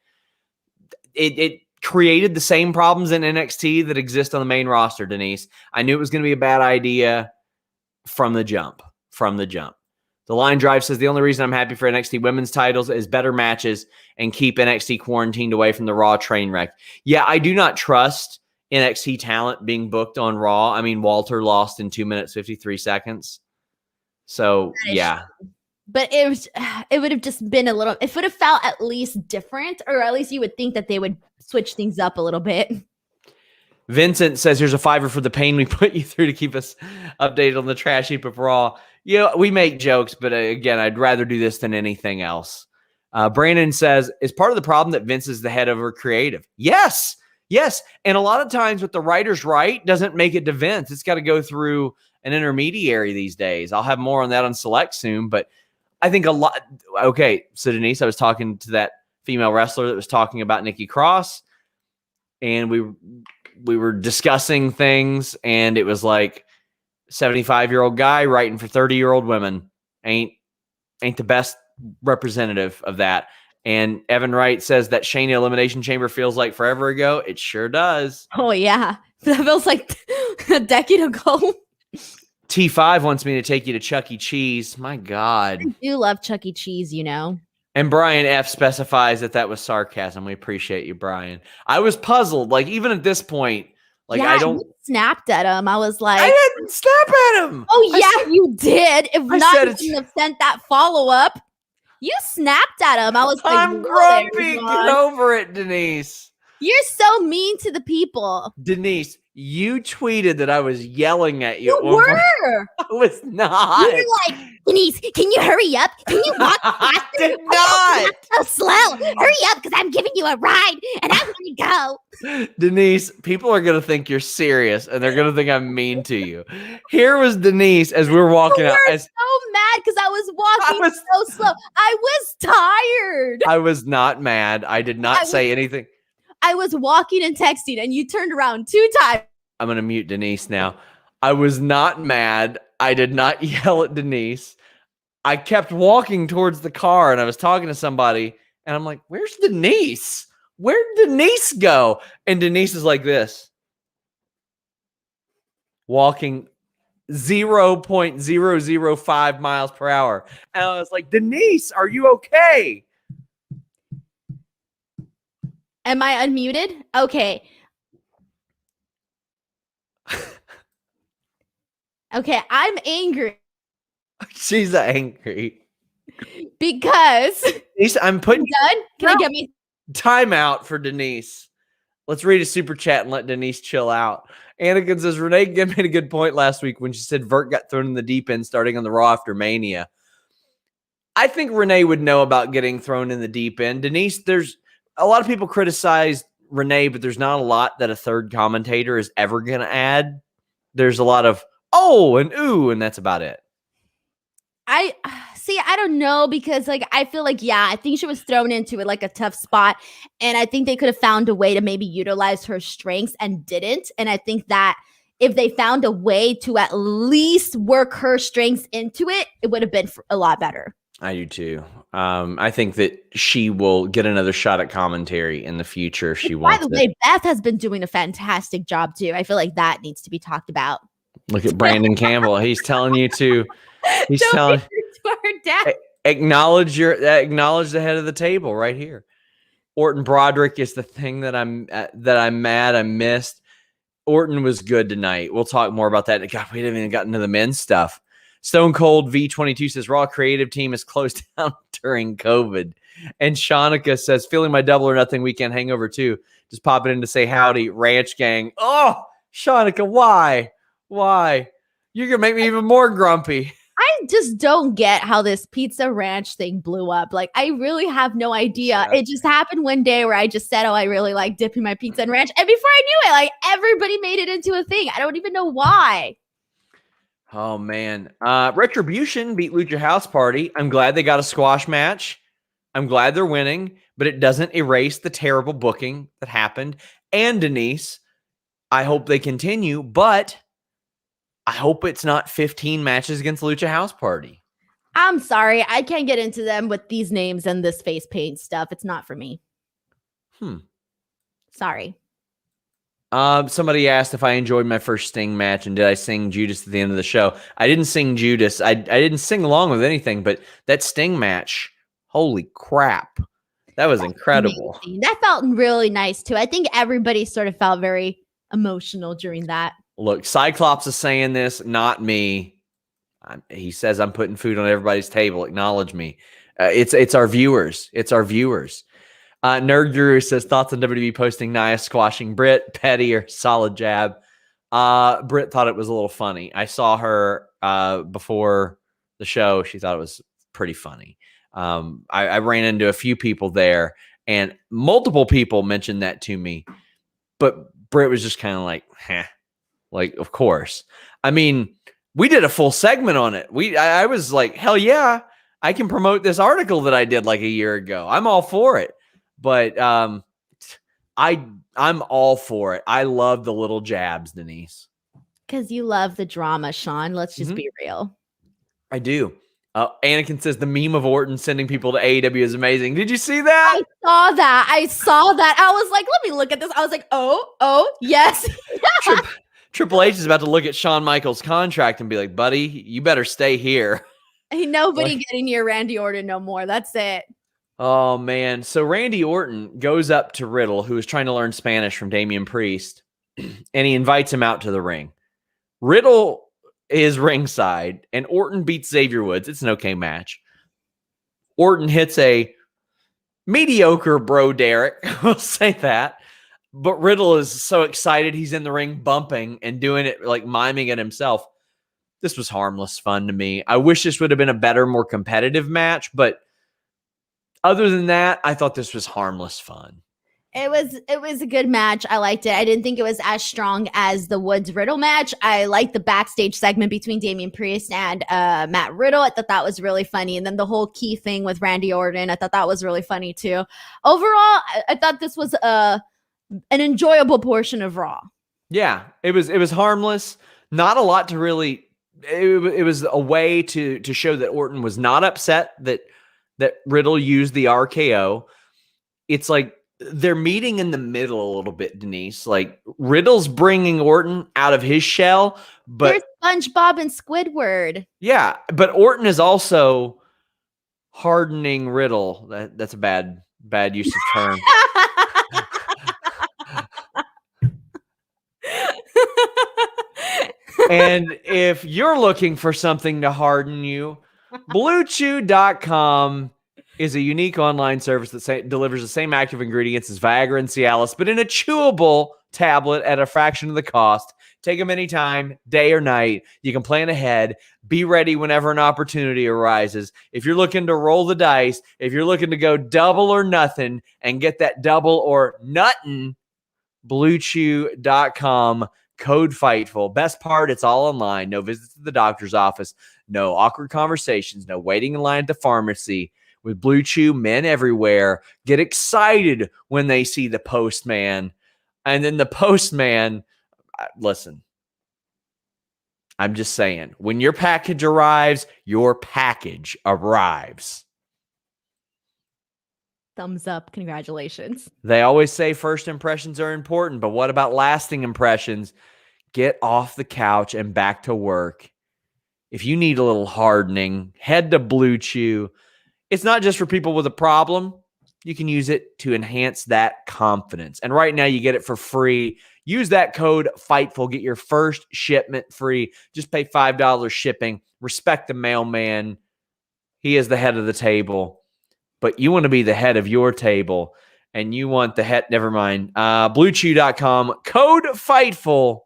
It created the same problems in NXT that exist on the main roster, Denise. I knew it was going to be a bad idea from the jump. The Line Drive says, the only reason I'm happy for NXT women's titles is better matches and keep NXT quarantined away from the Raw train wreck. Yeah, I do not trust NXT talent being booked on Raw. I mean, Walter lost in 2 minutes, 53 seconds. So, yeah. But it would have just been a little, it would have felt at least different, or at least you would think that they would switch things up a little bit. Vincent says, here's a $5 for the pain we put you through to keep us updated on the trash heap of Raw. We make jokes, but again, I'd rather do this than anything else. Brandon says, is part of the problem that Vince is the head over creative? Yes. And a lot of times what the writers write doesn't make it to Vince. It's got to go through an intermediary these days. I'll have more on that on Select soon, but I think a lot. Okay, so Denise, I was talking to that female wrestler that was talking about Nikki Cross, and we were discussing things, and it was like 75-year-old guy writing for 30-year-old women ain't the best representative of that. And Evan Wright says that Shayna Elimination Chamber feels like forever ago. It sure does. Oh yeah, that feels like a decade ago. T5 wants me to take you to Chuck E. Cheese. My God. I do love Chuck E. Cheese, And Brian F. specifies that was sarcasm. We appreciate you, Brian. I was puzzled. Like, even at this point, I don't. You snapped at him. I was like, I didn't snap at him. Oh, you did. If not, you wouldn't have sent that follow-up. You snapped at him. I was like, I'm grumpy. Get over it, Denise. You're so mean to the people. Denise, you tweeted that I was yelling at you. You were. I was not. You were like, Denise, can you hurry up? Can you walk faster? I did not. So slow. Hurry up, because I'm giving you a ride, and I want to go. Denise, people are going to think you're serious, and they're going to think I'm mean to you. Here was Denise as we were walking out. I was so mad because I was walking so slow. I was tired. I was not mad. I did not say anything. I was walking and texting, and you turned around 2 times. I'm going to mute Denise now. I was not mad. I did not yell at Denise. I kept walking towards the car, and I was talking to somebody, and I'm like, where's Denise? Where'd Denise go? And Denise is like this. Walking 0.005 miles per hour. And I was like, Denise, are you okay? Am I unmuted? Okay. Okay, I'm angry. She's angry. Because I'm putting done. Can I get me timeout for Denise? Let's read a super chat and let Denise chill out. Anakin says, Renee made a good point last week when she said Vert got thrown in the deep end starting on the Raw after Mania. I think Renee would know about getting thrown in the deep end. Denise, there's a lot of people criticize Renee, but there's not a lot that a third commentator is ever going to add. There's a lot of, oh, and ooh, and that's about it. I don't know, because I feel like, I think she was thrown into it like a tough spot. And I think they could have found a way to maybe utilize her strengths and didn't. And I think that if they found a way to at least work her strengths into it, it would have been a lot better. I do too. I think that she will get another shot at commentary in the future if she wants. By the way, Beth has been doing a fantastic job too. I feel like that needs to be talked about. Look at Brandon Campbell. He's telling you to. He's telling. Acknowledge the head of the table right here. Orton Broderick is the thing that I'm mad I missed. Orton was good tonight. We'll talk more about that. God, we haven't even gotten to the men's stuff. Stone Cold V22 says Raw creative team is closed down during COVID. And Shanika says, feeling my double or nothing weekend hangover too. Just popping in to say howdy, Ranch Gang. Oh, Shanika, why? You're going to make me even more grumpy. I just don't get how this Pizza Ranch thing blew up. I really have no idea. It just happened one day where I just said, oh, I really like dipping my pizza in ranch. And before I knew it, everybody made it into a thing. I don't even know why. Oh, man. Retribution beat Lucha House Party. I'm glad they got a squash match. I'm glad they're winning, but it doesn't erase the terrible booking that happened. And Denise, I hope they continue, but I hope it's not 15 matches against Lucha House Party. I'm sorry. I can't get into them with these names and this face paint stuff. It's not for me. Sorry. Somebody asked if I enjoyed my first Sting match and did I sing Judas at the end of the show. I didn't sing Judas. I didn't sing along with anything, but that Sting match, holy crap. That was incredible. Amazing. That felt really nice too. I think everybody sort of felt very emotional during that. Look, Cyclops is saying this, not me. He says I'm putting food on everybody's table. Acknowledge me. It's our viewers. It's our viewers. Nerd Guru says thoughts on WWE posting Nia squashing Britt, petty or solid jab. Britt thought it was a little funny. I saw her before the show. She thought it was pretty funny. I ran into a few people there, and multiple people mentioned that to me. But Britt was just kind of like, "Heh." Like, of course. I mean, we did a full segment on it. I was like, hell yeah, I can promote this article that I did like a year ago. I'm all for it. But I'm all for it. I love the little jabs, Denise. Because you love the drama, Sean. Let's just be real. I do. Anakin says the meme of Orton sending people to AEW is amazing. Did you see that? I saw that. I was like, let me look at this. I was like, oh, yes. Triple H is about to look at Shawn Michaels' contract and be like, buddy, you better stay here. Ain't nobody getting near Randy Orton no more. That's it. Oh, man. So Randy Orton goes up to Riddle, who is trying to learn Spanish from Damian Priest, and he invites him out to the ring. Riddle is ringside, and Orton beats Xavier Woods. It's an okay match. Orton hits a mediocre bro Derek. We'll say that. But Riddle is so excited. He's in the ring bumping and doing it, like miming it himself. This was harmless fun to me. I wish this would have been a better, more competitive match. But other than that, I thought this was harmless fun. It was a good match. I liked it. I didn't think it was as strong as the Woods Riddle match. I liked the backstage segment between Damian Priest and Matt Riddle. I thought that was really funny. And then the whole key thing with Randy Orton, I thought that was really funny too. Overall, I thought this was an enjoyable portion of Raw. Yeah, it was harmless. Not a lot to really. It was a way to show that Orton was not upset that Riddle used the RKO. It's like they're meeting in the middle a little bit, Denise. Like Riddle's bringing Orton out of his shell, but there's SpongeBob and Squidward. Yeah, but Orton is also hardening Riddle. That's a bad use of term. And if you're looking for something to harden you, BlueChew.com is a unique online service that delivers the same active ingredients as Viagra and Cialis, but in a chewable tablet at a fraction of the cost. Take them anytime, day or night. You can plan ahead. Be ready whenever an opportunity arises. If you're looking to roll the dice, if you're looking to go double or nothing and get that double or nuttin', BlueChew.com. Code Fightful. Best part, it's all online. No visits to the doctor's office. No awkward conversations. No waiting in line at the pharmacy. With Blue Chew, men everywhere get excited when they see the postman. And then the postman, listen, I'm just saying, when your package arrives, your package arrives. Thumbs up. Congratulations. They always say first impressions are important, but what about lasting impressions? Get off the couch and back to work. If you need a little hardening, head to Blue Chew. It's not just for people with a problem. You can use it to enhance that confidence. And right now you get it for free. Use that code FIGHTFUL. Get your first shipment free. Just pay $5 shipping. Respect the mailman. He is the head of the table. But you want to be the head of your table. And you want the head, never mind. BlueChew.com. Code FIGHTFUL.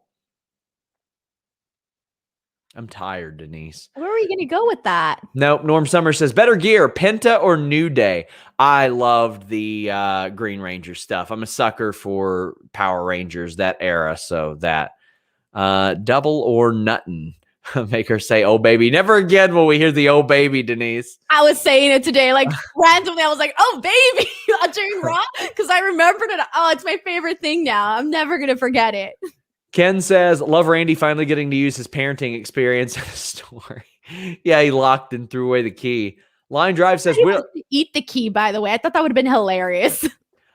I'm tired, Denise. Where are you going to go with that? Nope. Norm Summers says, better gear, Penta or New Day? I loved the Green Ranger stuff. I'm a sucker for Power Rangers, that era. So that double or nuttin'. Make her say, oh, baby. Never again will we hear the oh, baby, Denise. I was saying it today, like randomly. I was like, oh, baby, during Raw, because I remembered it. Oh, it's my favorite thing now. I'm never going to forget it. Ken says, love Randy finally getting to use his parenting experience in a story. Yeah, he locked and threw away the key. Line Drive says, we'll eat the key, by the way. I thought that would have been hilarious.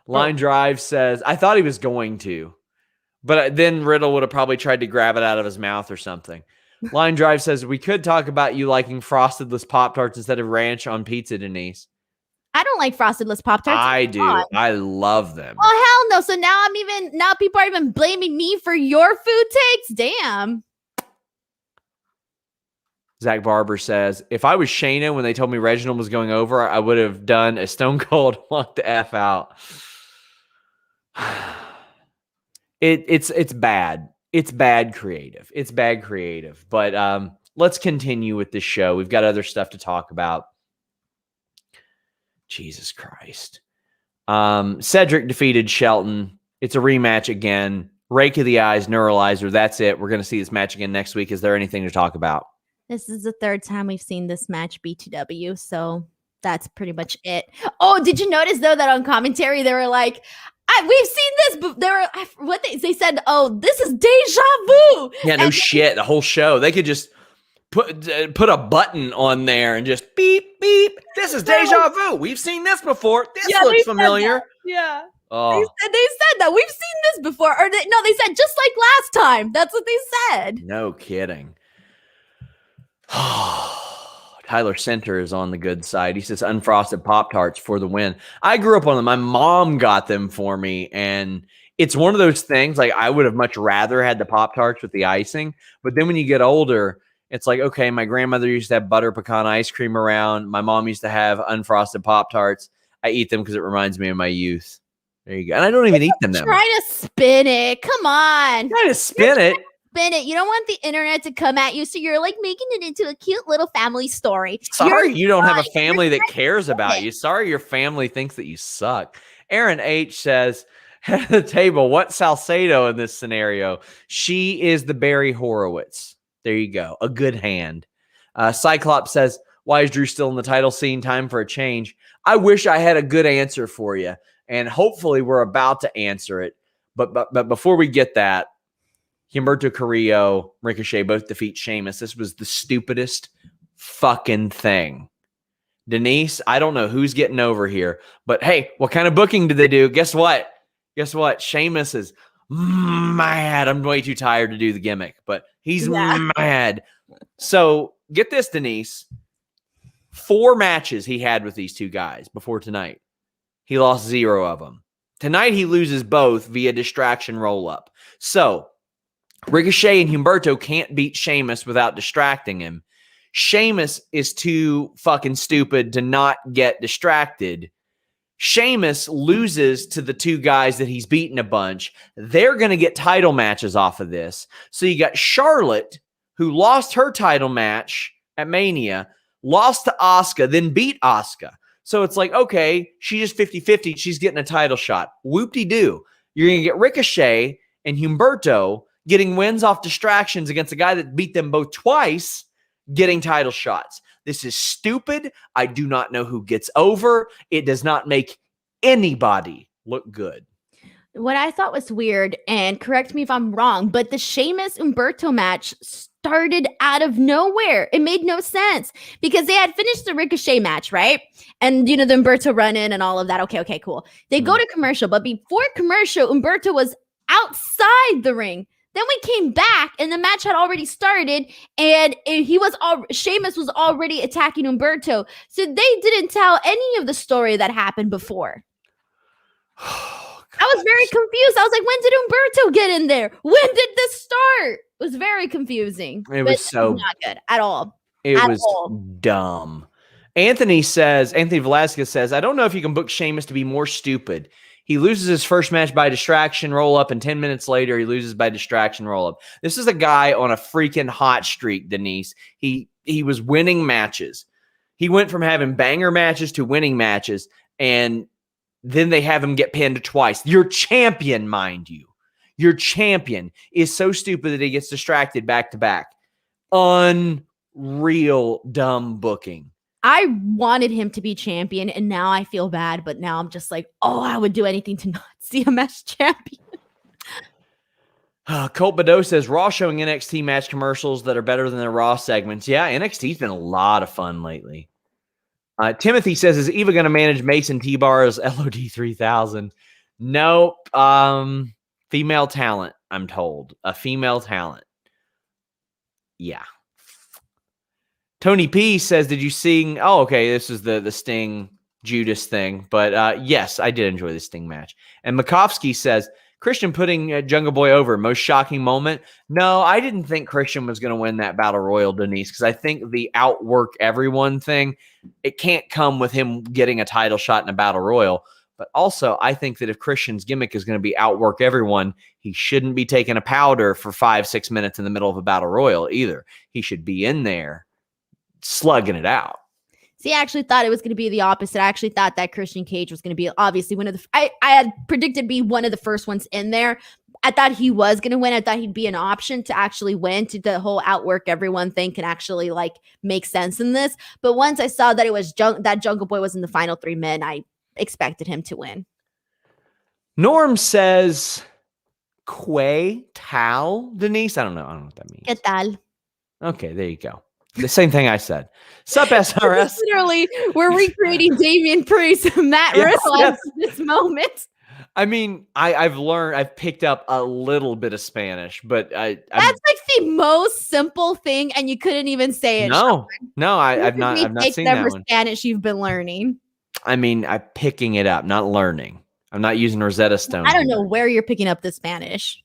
Line Drive says, I thought he was going to, but then Riddle would have probably tried to grab it out of his mouth or something. Line Drive says, we could talk about you liking frostedless Pop-Tarts instead of ranch on pizza, Denise. I don't like frosted-less Pop-Tarts. I do. I love them. Oh, hell no. So now people are even blaming me for your food takes? Damn. Zach Barber says, if I was Shayna when they told me Reginald was going over, I would have done a Stone Cold walk the F out. It's bad. It's bad creative. It's bad creative. But let's continue with this show. We've got other stuff to talk about. Jesus Christ. Cedric defeated Shelton. It's a rematch again. Rake of the eyes, neuralizer. That's it. We're going to see this match again next week. Is there anything to talk about? This is the third time we've seen this match BTW, so that's pretty much it. Oh, did you notice though that on commentary they were like, "We've seen this," but they said, "Oh, this is deja vu." Yeah, no shit. The whole show, they could just put a button on there and just beep beep. This is deja vu. We've seen this before. This looks familiar. Yeah. Oh. They said that we've seen this before, or they said just like last time. That's what they said. No kidding. Tyler Center is on the good side. He says unfrosted Pop-Tarts for the win. I grew up on them. My mom got them for me, and it's one of those things, like I would have much rather had the Pop-Tarts with the icing, but then when you get older, it's like, okay, my grandmother used to have butter pecan ice cream around. My mom used to have unfrosted Pop-Tarts. I eat them because it reminds me of my youth. There you go. And I don't even eat them that much. Trying to spin it. Come on. Trying to spin it. You don't want the internet to come at you, so you're like making it into a cute little family story. Sorry, you don't have a family that cares about you. Sorry, your family thinks that you suck. Aaron H says, head of the table, what's Salcedo in this scenario? She is the Barry Horowitz. There you go. A good hand. Cyclops says, why is Drew still in the title scene? Time for a change. I wish I had a good answer for you, and hopefully we're about to answer it. But before we get that, Humberto Carrillo, Ricochet both defeat Sheamus. This was the stupidest fucking thing. Denise, I don't know who's getting over here, but hey, what kind of booking did they do? Guess what? Sheamus is mad. I'm way too tired to do the gimmick, but he's mad. So get this, Denise. 4 matches he had with these two guys before tonight. He lost 0 of them. Tonight he loses both via distraction roll-up. So Ricochet and Humberto can't beat Sheamus without distracting him. Sheamus is too fucking stupid to not get distracted. Sheamus loses to the 2 guys that he's beaten a bunch. They're going to get title matches off of this. So you got Charlotte, who lost her title match at Mania, lost to Asuka, then beat Asuka. So it's like, okay, she's just 50-50. She's getting a title shot. Whoop-de-doo. You're going to get Ricochet and Humberto getting wins off distractions against a guy that beat them both twice, getting title shots. This is stupid. I do not know who gets over. It does not make anybody look good. What I thought was weird, and correct me if I'm wrong, but the Sheamus-Humberto match started out of nowhere. It made no sense because they had finished the Ricochet match, right? And, the Humberto run-in and all of that. Okay, cool. They go to commercial, but before commercial, Humberto was outside the ring. Then we came back, and the match had already started, and Sheamus was already attacking Humberto. So they didn't tell any of the story that happened before. I was very confused. I was like, when did Humberto get in there? When did this start? It was very confusing. It was so not good at all. It was dumb. Anthony Velasquez says, I don't know if you can book Sheamus to be more stupid. He loses his first match by distraction roll-up, and 10 minutes later, he loses by distraction roll-up. This is a guy on a freaking hot streak, Denise. He was winning matches. He went from having banger matches to winning matches, and then they have him get pinned twice. Your champion, mind you. Your champion is so stupid that he gets distracted back-to-back. Unreal dumb booking. I wanted him to be champion, and now I feel bad, but now I'm just like, I would do anything to not see him as champion. Colt Badeau says, Raw showing NXT match commercials that are better than their Raw segments. Yeah, NXT's been a lot of fun lately. Timothy says, is Eva going to manage Mason T-Bar's LOD 3000? Nope. Female talent, I'm told. A female talent. Yeah. Tony P says, did you sing? Oh, okay. This is the Sting Judas thing. But yes, I did enjoy the Sting match. And Makovsky says, Christian putting Jungle Boy over, most shocking moment. No, I didn't think Christian was going to win that Battle Royal, Denise, because I think the outwork everyone thing, it can't come with him getting a title shot in a Battle Royal. But also, I think that if Christian's gimmick is going to be outwork everyone, he shouldn't be taking a powder for 5-6 minutes in the middle of a Battle Royal either. He should be in there slugging it out. See, I actually thought it was going to be the opposite. I actually thought that Christian Cage was going to be obviously one of the. I had predicted be one of the first ones in there. I thought he was going to win. I thought he'd be an option to actually win. To the whole outwork everyone thing can actually like make sense in this. But once I saw that it was that Jungle Boy was in the final 3 men, I expected him to win. Norm says, "Quay Tal Denise." I don't know what that means. ¿Qué tal? Okay, there you go. The same thing I said. Sup, SRS? Literally, we're recreating Damian Priest, Matt Riddle at this moment. I mean, I've picked up a little bit of Spanish, but that's like the most simple thing, and you couldn't even say it. No, I've not seen that one. Spanish you've been learning. I mean, I'm picking it up, not learning. I'm not using Rosetta Stone. I don't know where you're picking up the Spanish.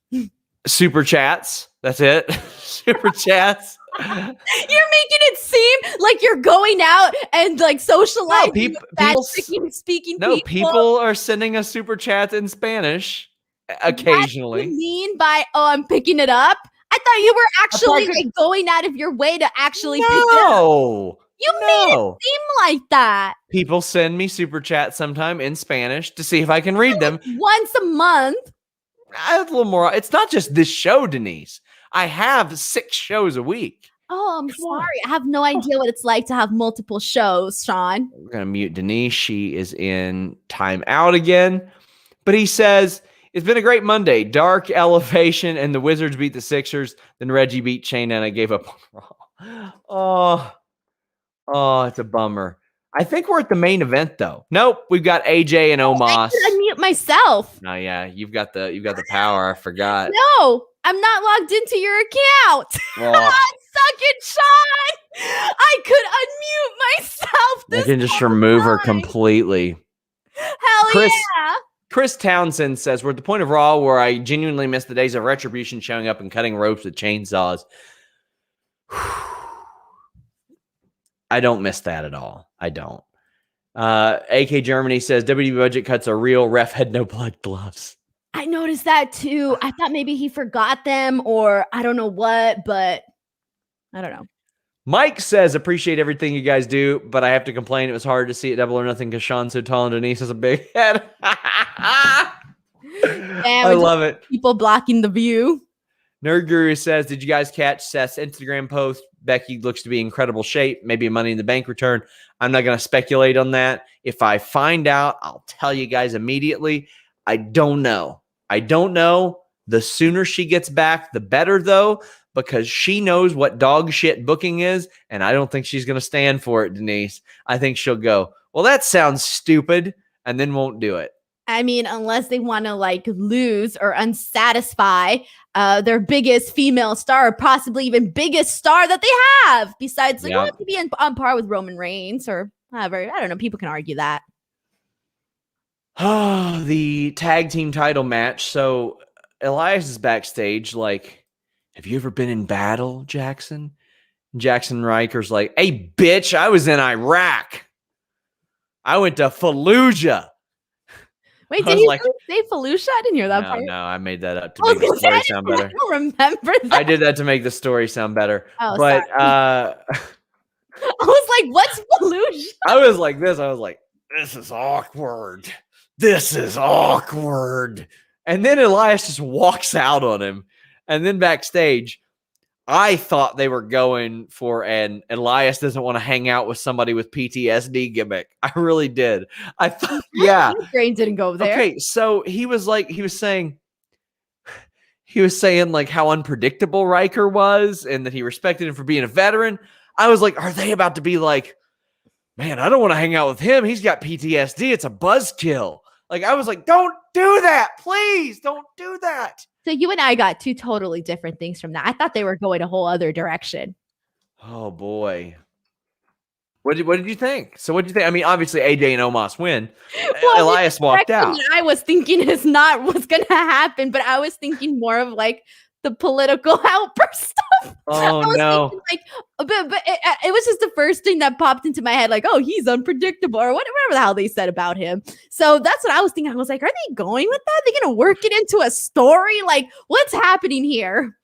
Super chats. That's it. Super chats. You're making it seem like you're going out and like socializing. No, speaking. No, people are sending us super chats in Spanish occasionally. What do you mean by I'm picking it up? I thought you were actually like going out of your way to actually pick it up. You made it seem like that. People send me super chats sometime in Spanish to see if I can read them once a month. A little more. It's not just this show, Denise. I have 6 shows a week. Oh, I'm sorry. I have no idea what it's like to have multiple shows, Sean. We're going to mute Denise. She is in timeout again. But he says, it's been a great Monday. Dark elevation, and the Wizards beat the Sixers. Then Reggie beat Shayna, and I gave up on Raw. Oh, it's a bummer. I think we're at the main event, though. Nope, we've got AJ and Omos. I could unmute myself. No, yeah, you've got the power. I forgot. No, I'm not logged into your account. Suck it, Sean. I could unmute myself. I can just remove her completely. Hell yeah. Chris Townsend says, we're at the point of Raw where I genuinely miss the days of Retribution showing up and cutting ropes with chainsaws. I don't miss that at all. I don't. AK Germany says, WWE budget cuts are real. Ref had no blood gloves. I noticed that too. I thought maybe he forgot them or I don't know what, but I don't know. Mike says, appreciate everything you guys do, but I have to complain. It was hard to see it Double or Nothing because Sean's so tall and Denise has a big head. I love it. People blocking the view. Nerd Guru says, did you guys catch Seth's Instagram post? Becky looks to be in incredible shape. Maybe a Money in the Bank return. I'm not going to speculate on that. If I find out, I'll tell you guys immediately. I don't know. The sooner she gets back, the better, though, because she knows what dog shit booking is, and I don't think she's going to stand for it, Denise. I think she'll go, well, that sounds stupid, and then won't do it. I mean, unless they want to like lose or unsatisfy their biggest female star, or possibly even biggest star that they have, besides like want to be on par with Roman Reigns or whatever. I don't know. People can argue that. Oh, the tag team title match. So Elias is backstage. Like, have you ever been in battle, Jackson? Jackson Riker's like, hey, bitch, I was in Iraq. I went to Fallujah. Wait, did you say Fallujah? I didn't hear that part. No, I made that up to make the story sound better. I don't remember that. I did that to make the story sound better. Oh, but I was like, what's Fallujah? I was like this. I was like, this is awkward. This is awkward. And then Elias just walks out on him. And then backstage, I thought they were going for an Elias doesn't want to hang out with somebody with PTSD gimmick. I really did. I thought, yeah. My brain didn't go there. Okay, so he was saying like how unpredictable Riker was and that he respected him for being a veteran. I was like, are they about to be like, man, I don't want to hang out with him. He's got PTSD. It's a buzzkill. Like, I was like, don't do that. Please don't do that. So you and I got 2 totally different things from that. I thought they were going a whole other direction. Oh, boy. What did you think? So what did you think? I mean, obviously AJ and Omos win. Well, Elias walked out. I was thinking is not what's going to happen, but I was thinking more of like the political outburst stuff. Oh no! Thinking, like, but it was just the first thing that popped into my head, like, oh, he's unpredictable or whatever the hell they said about him. So that's what I was thinking. I was like, are they going with that? Are they going to work it into a story? Like, what's happening here?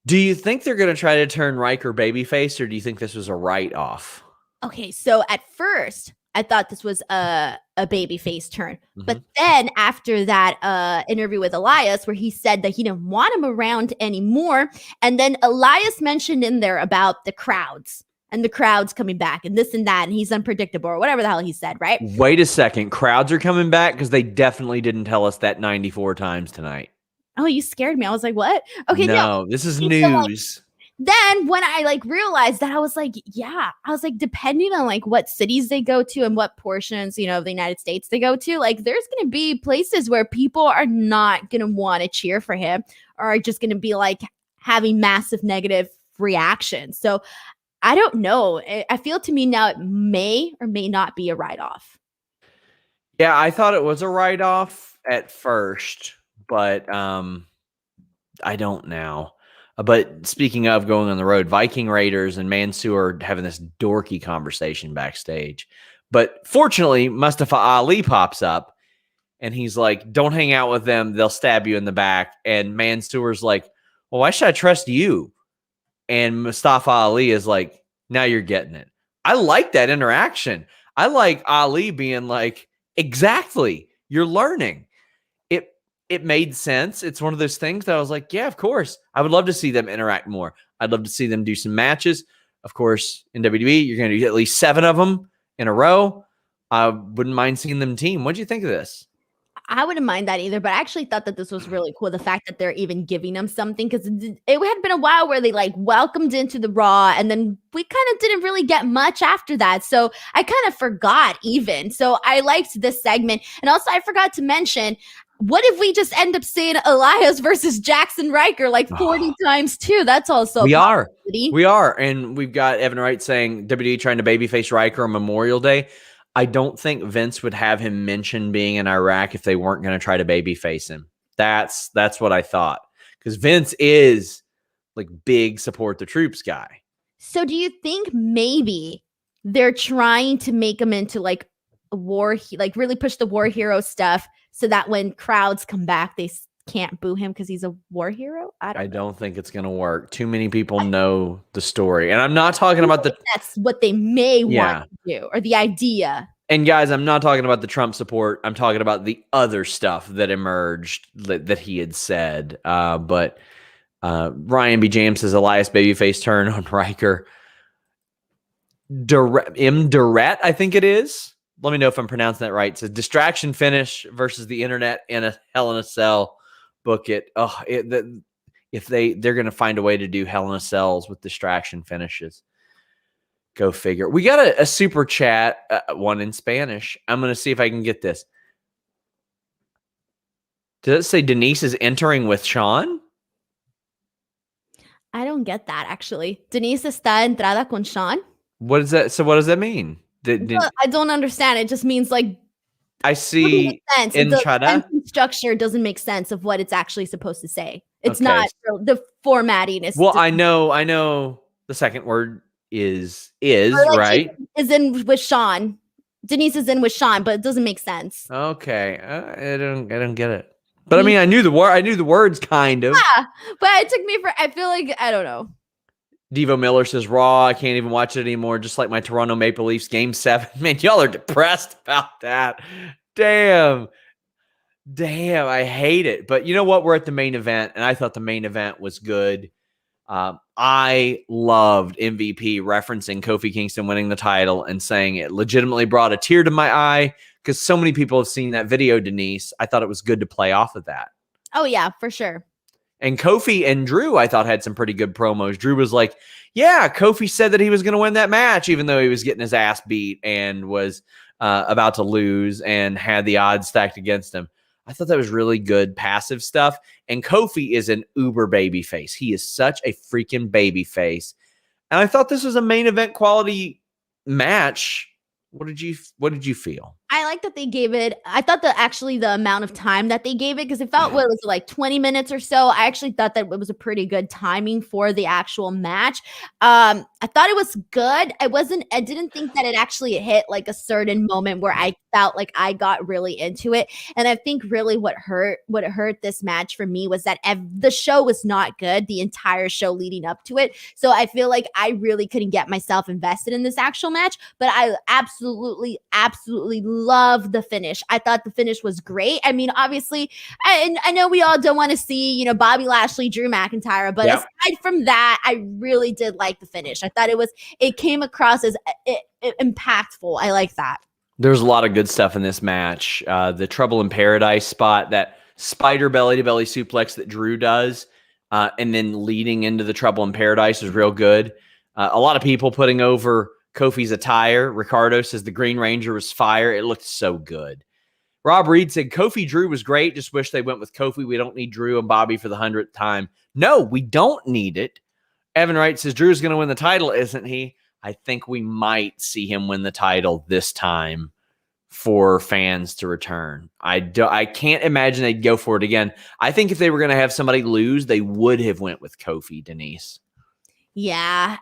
Do you think they're going to try to turn Riker babyface, or do you think this was a write-off? Okay, so at first I thought this was a babyface turn, but then after that interview with Elias, where he said that he didn't want him around anymore, and then Elias mentioned in there about the crowds and the crowds coming back and this and that, and he's unpredictable or whatever the hell he said, right? Wait a second, crowds are coming back because they definitely didn't tell us that 94 times tonight. Oh, you scared me. I was like, what? Okay, no, this is news. Then when I like realized that, I was like, yeah, I was like, depending on like what cities they go to and what portions, you know, of the United States they go to, like there's going to be places where people are not going to want to cheer for him or are just going to be like having massive negative reactions. So I don't know. I feel to me now it may or may not be a write-off. Yeah, I thought it was a write-off at first, but I don't now. But speaking of going on the road, Viking Raiders and Mansoor are having this dorky conversation backstage. But fortunately, Mustafa Ali pops up and he's like, don't hang out with them. They'll stab you in the back. And Mansoor's like, well, why should I trust you? And Mustafa Ali is like, now you're getting it. I like that interaction. I like Ali being like, exactly, you're learning. It made sense. It's one of those things that I was like, yeah, of course. I would love to see them interact more. I'd love to see them do some matches. Of course, in WWE, you're going to do at least 7 of them in a row. I wouldn't mind seeing them team. What do you think of this? I wouldn't mind that either, but I actually thought that this was really cool. The fact that they're even giving them something, because it had been a while where they like welcomed into the Raw, and then we kind of didn't really get much after that. So I kind of forgot even. So I liked this segment. And also I forgot to mention, what if we just end up seeing Elias versus Jackson Riker like 40 times too? That's also we are. And we've got Evan Wright saying WWE trying to babyface Riker on Memorial Day. I don't think Vince would have him mention being in Iraq if they weren't going to try to babyface him. That's what I thought. Because Vince is like big support the troops guy. So do you think maybe they're trying to make him into like a war, like really push the war hero stuff so that when crowds come back, they can't boo him because he's a war hero? I don't think it's going to work. Too many people know the story. And I'm not talking about that's what they may want to do, or the idea. And guys, I'm not talking about the Trump support. I'm talking about the other stuff that emerged that he had said. But Ryan B. James says Elias babyface turn on Riker. Direct, I think it is. Let me know if I'm pronouncing that right. It's a distraction finish versus the internet in a Hell in a Cell. Book it. If they're going to find a way to do Hell in a Cells with distraction finishes. Go figure. We got a super chat, one in Spanish. I'm going to see if I can get this. Does it say Denise is entering with Sean? I don't get that, actually. Denise está entrada con Sean? What is that? So what does that mean? I don't understand. It just means like I see the structure doesn't make sense of what it's actually supposed to say. It's not the formatting is. Well, I know the second word is like right. Is in with Sean. Denise is in with Sean, but it doesn't make sense. Okay, I don't get it. But I mean, I knew the word. I knew the words kind of. Yeah, but it took me for. I feel like I don't know. Devo Miller says Raw. I can't even watch it anymore. Just like my Toronto Maple Leafs Game 7. Man, y'all are depressed about that. Damn. I hate it. But you know what? We're at the main event, and I thought the main event was good. I loved MVP referencing Kofi Kingston winning the title and saying it legitimately brought a tear to my eye because so many people have seen that video, Denise. I thought it was good to play off of that. Oh, yeah, for sure. And Kofi and Drew, I thought, had some pretty good promos. Drew was like, yeah, Kofi said that he was going to win that match, even though he was getting his ass beat and was about to lose and had the odds stacked against him. I thought that was really good passive stuff. And Kofi is an uber baby face. He is such a freaking baby face. And I thought this was a main event quality match, what did you feel? I like that they gave it. I thought that actually the amount of time that they gave it, because it felt, what was it, like 20 minutes or so. I actually thought that it was a pretty good timing for the actual match. I thought it was good. I didn't think that it actually hit like a certain moment where I felt like I got really into it. And I think really what hurt this match for me was that the show was not good, the entire show leading up to it. So I feel like I really couldn't get myself invested in this actual match, but I absolutely love the finish. I thought the finish was great. I mean, obviously, I know we all don't want to see, Bobby Lashley, Drew McIntyre, but aside from that, I really did like the finish. I thought it came across as impactful. I like that. There's a lot of good stuff in this match. The Trouble in Paradise spot, that spider belly to belly suplex that Drew does, and then leading into the Trouble in Paradise is real good. A lot of people putting over Kofi's attire. Ricardo says the Green Ranger was fire. It looked so good. Rob Reed said Kofi Drew was great. Just wish they went with Kofi. We don't need Drew and Bobby for the 100th time. No, we don't need it. Evan Wright says Drew's going to win the title, isn't he? I think we might see him win the title this time for fans to return. I can't imagine they'd go for it again. I think if they were going to have somebody lose, they would have went with Kofi, Denise. Yeah,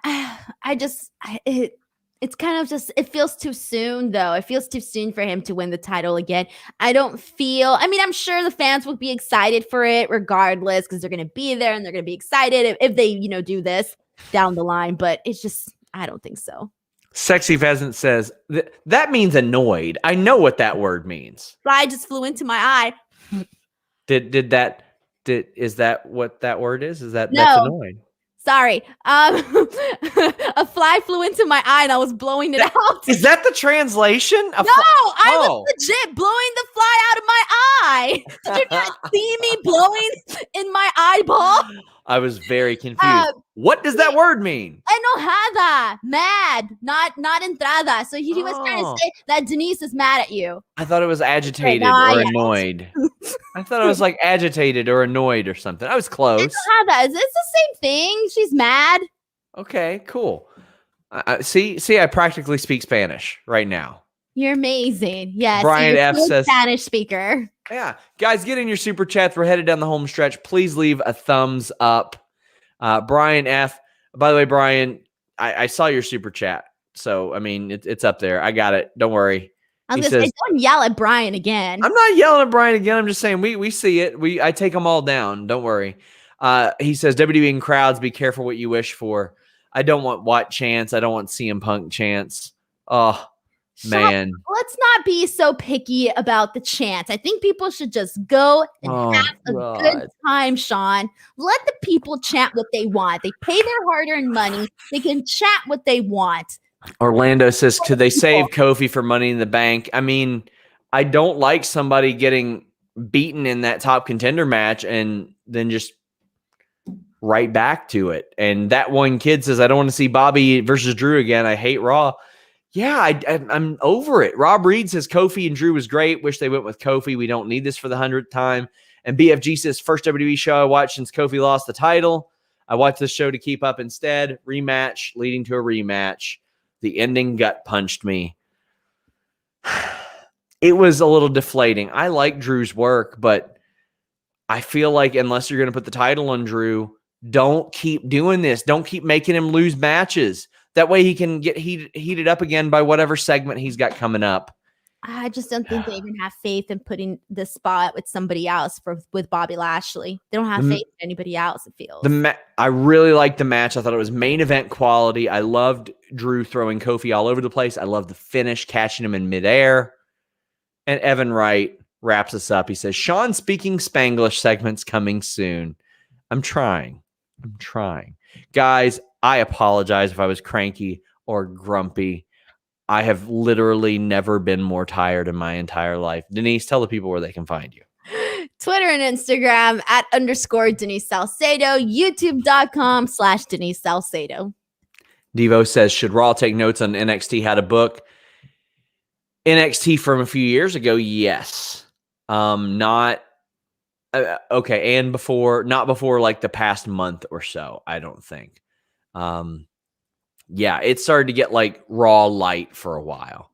it's kind of just, it feels too soon, though. It feels too soon for him to win the title again. I'm sure the fans will be excited for it regardless, because they're going to be there and they're going to be excited if they, do this down the line. But it's just, I don't think so. Sexy Pheasant says, that means annoyed. I know what that word means. Fly just flew into my eye. Is that what that word is? That's annoyed? Sorry. A fly flew into my eye and I was blowing it out. Is that the translation? I was legit blowing the fly out of my eye. Did you not see me blowing in my eyeball? I was very confused. What does that word mean? Enojada, mad, not entrada. So he was trying to say that Denise is mad at you. I thought it was agitated or annoyed. I thought it was like agitated or annoyed or something. I was close. Enojada. It's the same thing. She's mad. Okay, cool. See, I practically speak Spanish right now. You're amazing. Yes. Brian F says Spanish speaker. Yeah. Guys, get in your super chats. We're headed down the home stretch. Please leave a thumbs up. Brian F. By the way, Brian, I saw your super chat. So, I mean, it's up there. I got it. Don't worry. I'm just saying, don't yell at Brian again. I'm not yelling at Brian again. I'm just saying we see it. I take them all down. Don't worry. He says, WWE and crowds, be careful what you wish for. I don't want Watt chants. I don't want CM Punk chants. Oh, man. Let's not be so picky about the chants. I think people should just go and have a good time, Sean. Let the people chant what they want. They pay their hard-earned money. They can chant what they want. Orlando says, could they save Kofi for Money in the Bank? I mean, I don't like somebody getting beaten in that top contender match and then just right back to it. And that one kid says, I don't want to see Bobby versus Drew again. I hate Raw. Yeah, I'm over it. Rob Reed says Kofi and Drew was great. Wish they went with Kofi. We don't need this for the 100th time. And BFG says, first WWE show I watched since Kofi lost the title. I watched this show to keep up instead. Rematch leading to a rematch. The ending gut punched me. It was a little deflating. I like Drew's work, but I feel like unless you're going to put the title on Drew, don't keep doing this. Don't keep making him lose matches. That way he can get heated up again by whatever segment he's got coming up. I just don't think they even have faith in putting the spot with somebody else with Bobby Lashley. They don't have faith in anybody else, it feels. I really liked the match. I thought it was main event quality. I loved Drew throwing Kofi all over the place. I loved the finish, catching him in midair. And Evan Wright wraps us up. He says, Sean speaking Spanglish segments coming soon. I'm trying. Guys, I apologize if I was cranky or grumpy. I have literally never been more tired in my entire life. Denise, tell the people where they can find you. Twitter and Instagram @ Denise Salcedo, youtube.com/Denise Salcedo. Devo says, should Raw take notes on NXT how to book? NXT from a few years ago, yes. Not okay, and not before like the past month or so, I don't think. Yeah, it started to get like Raw light for a while.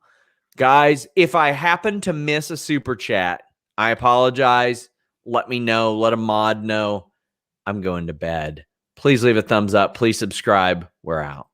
Guys, if I happen to miss a super chat, I apologize. Let me know. Let a mod know. I'm going to bed. Please leave a thumbs up. Please subscribe. We're out.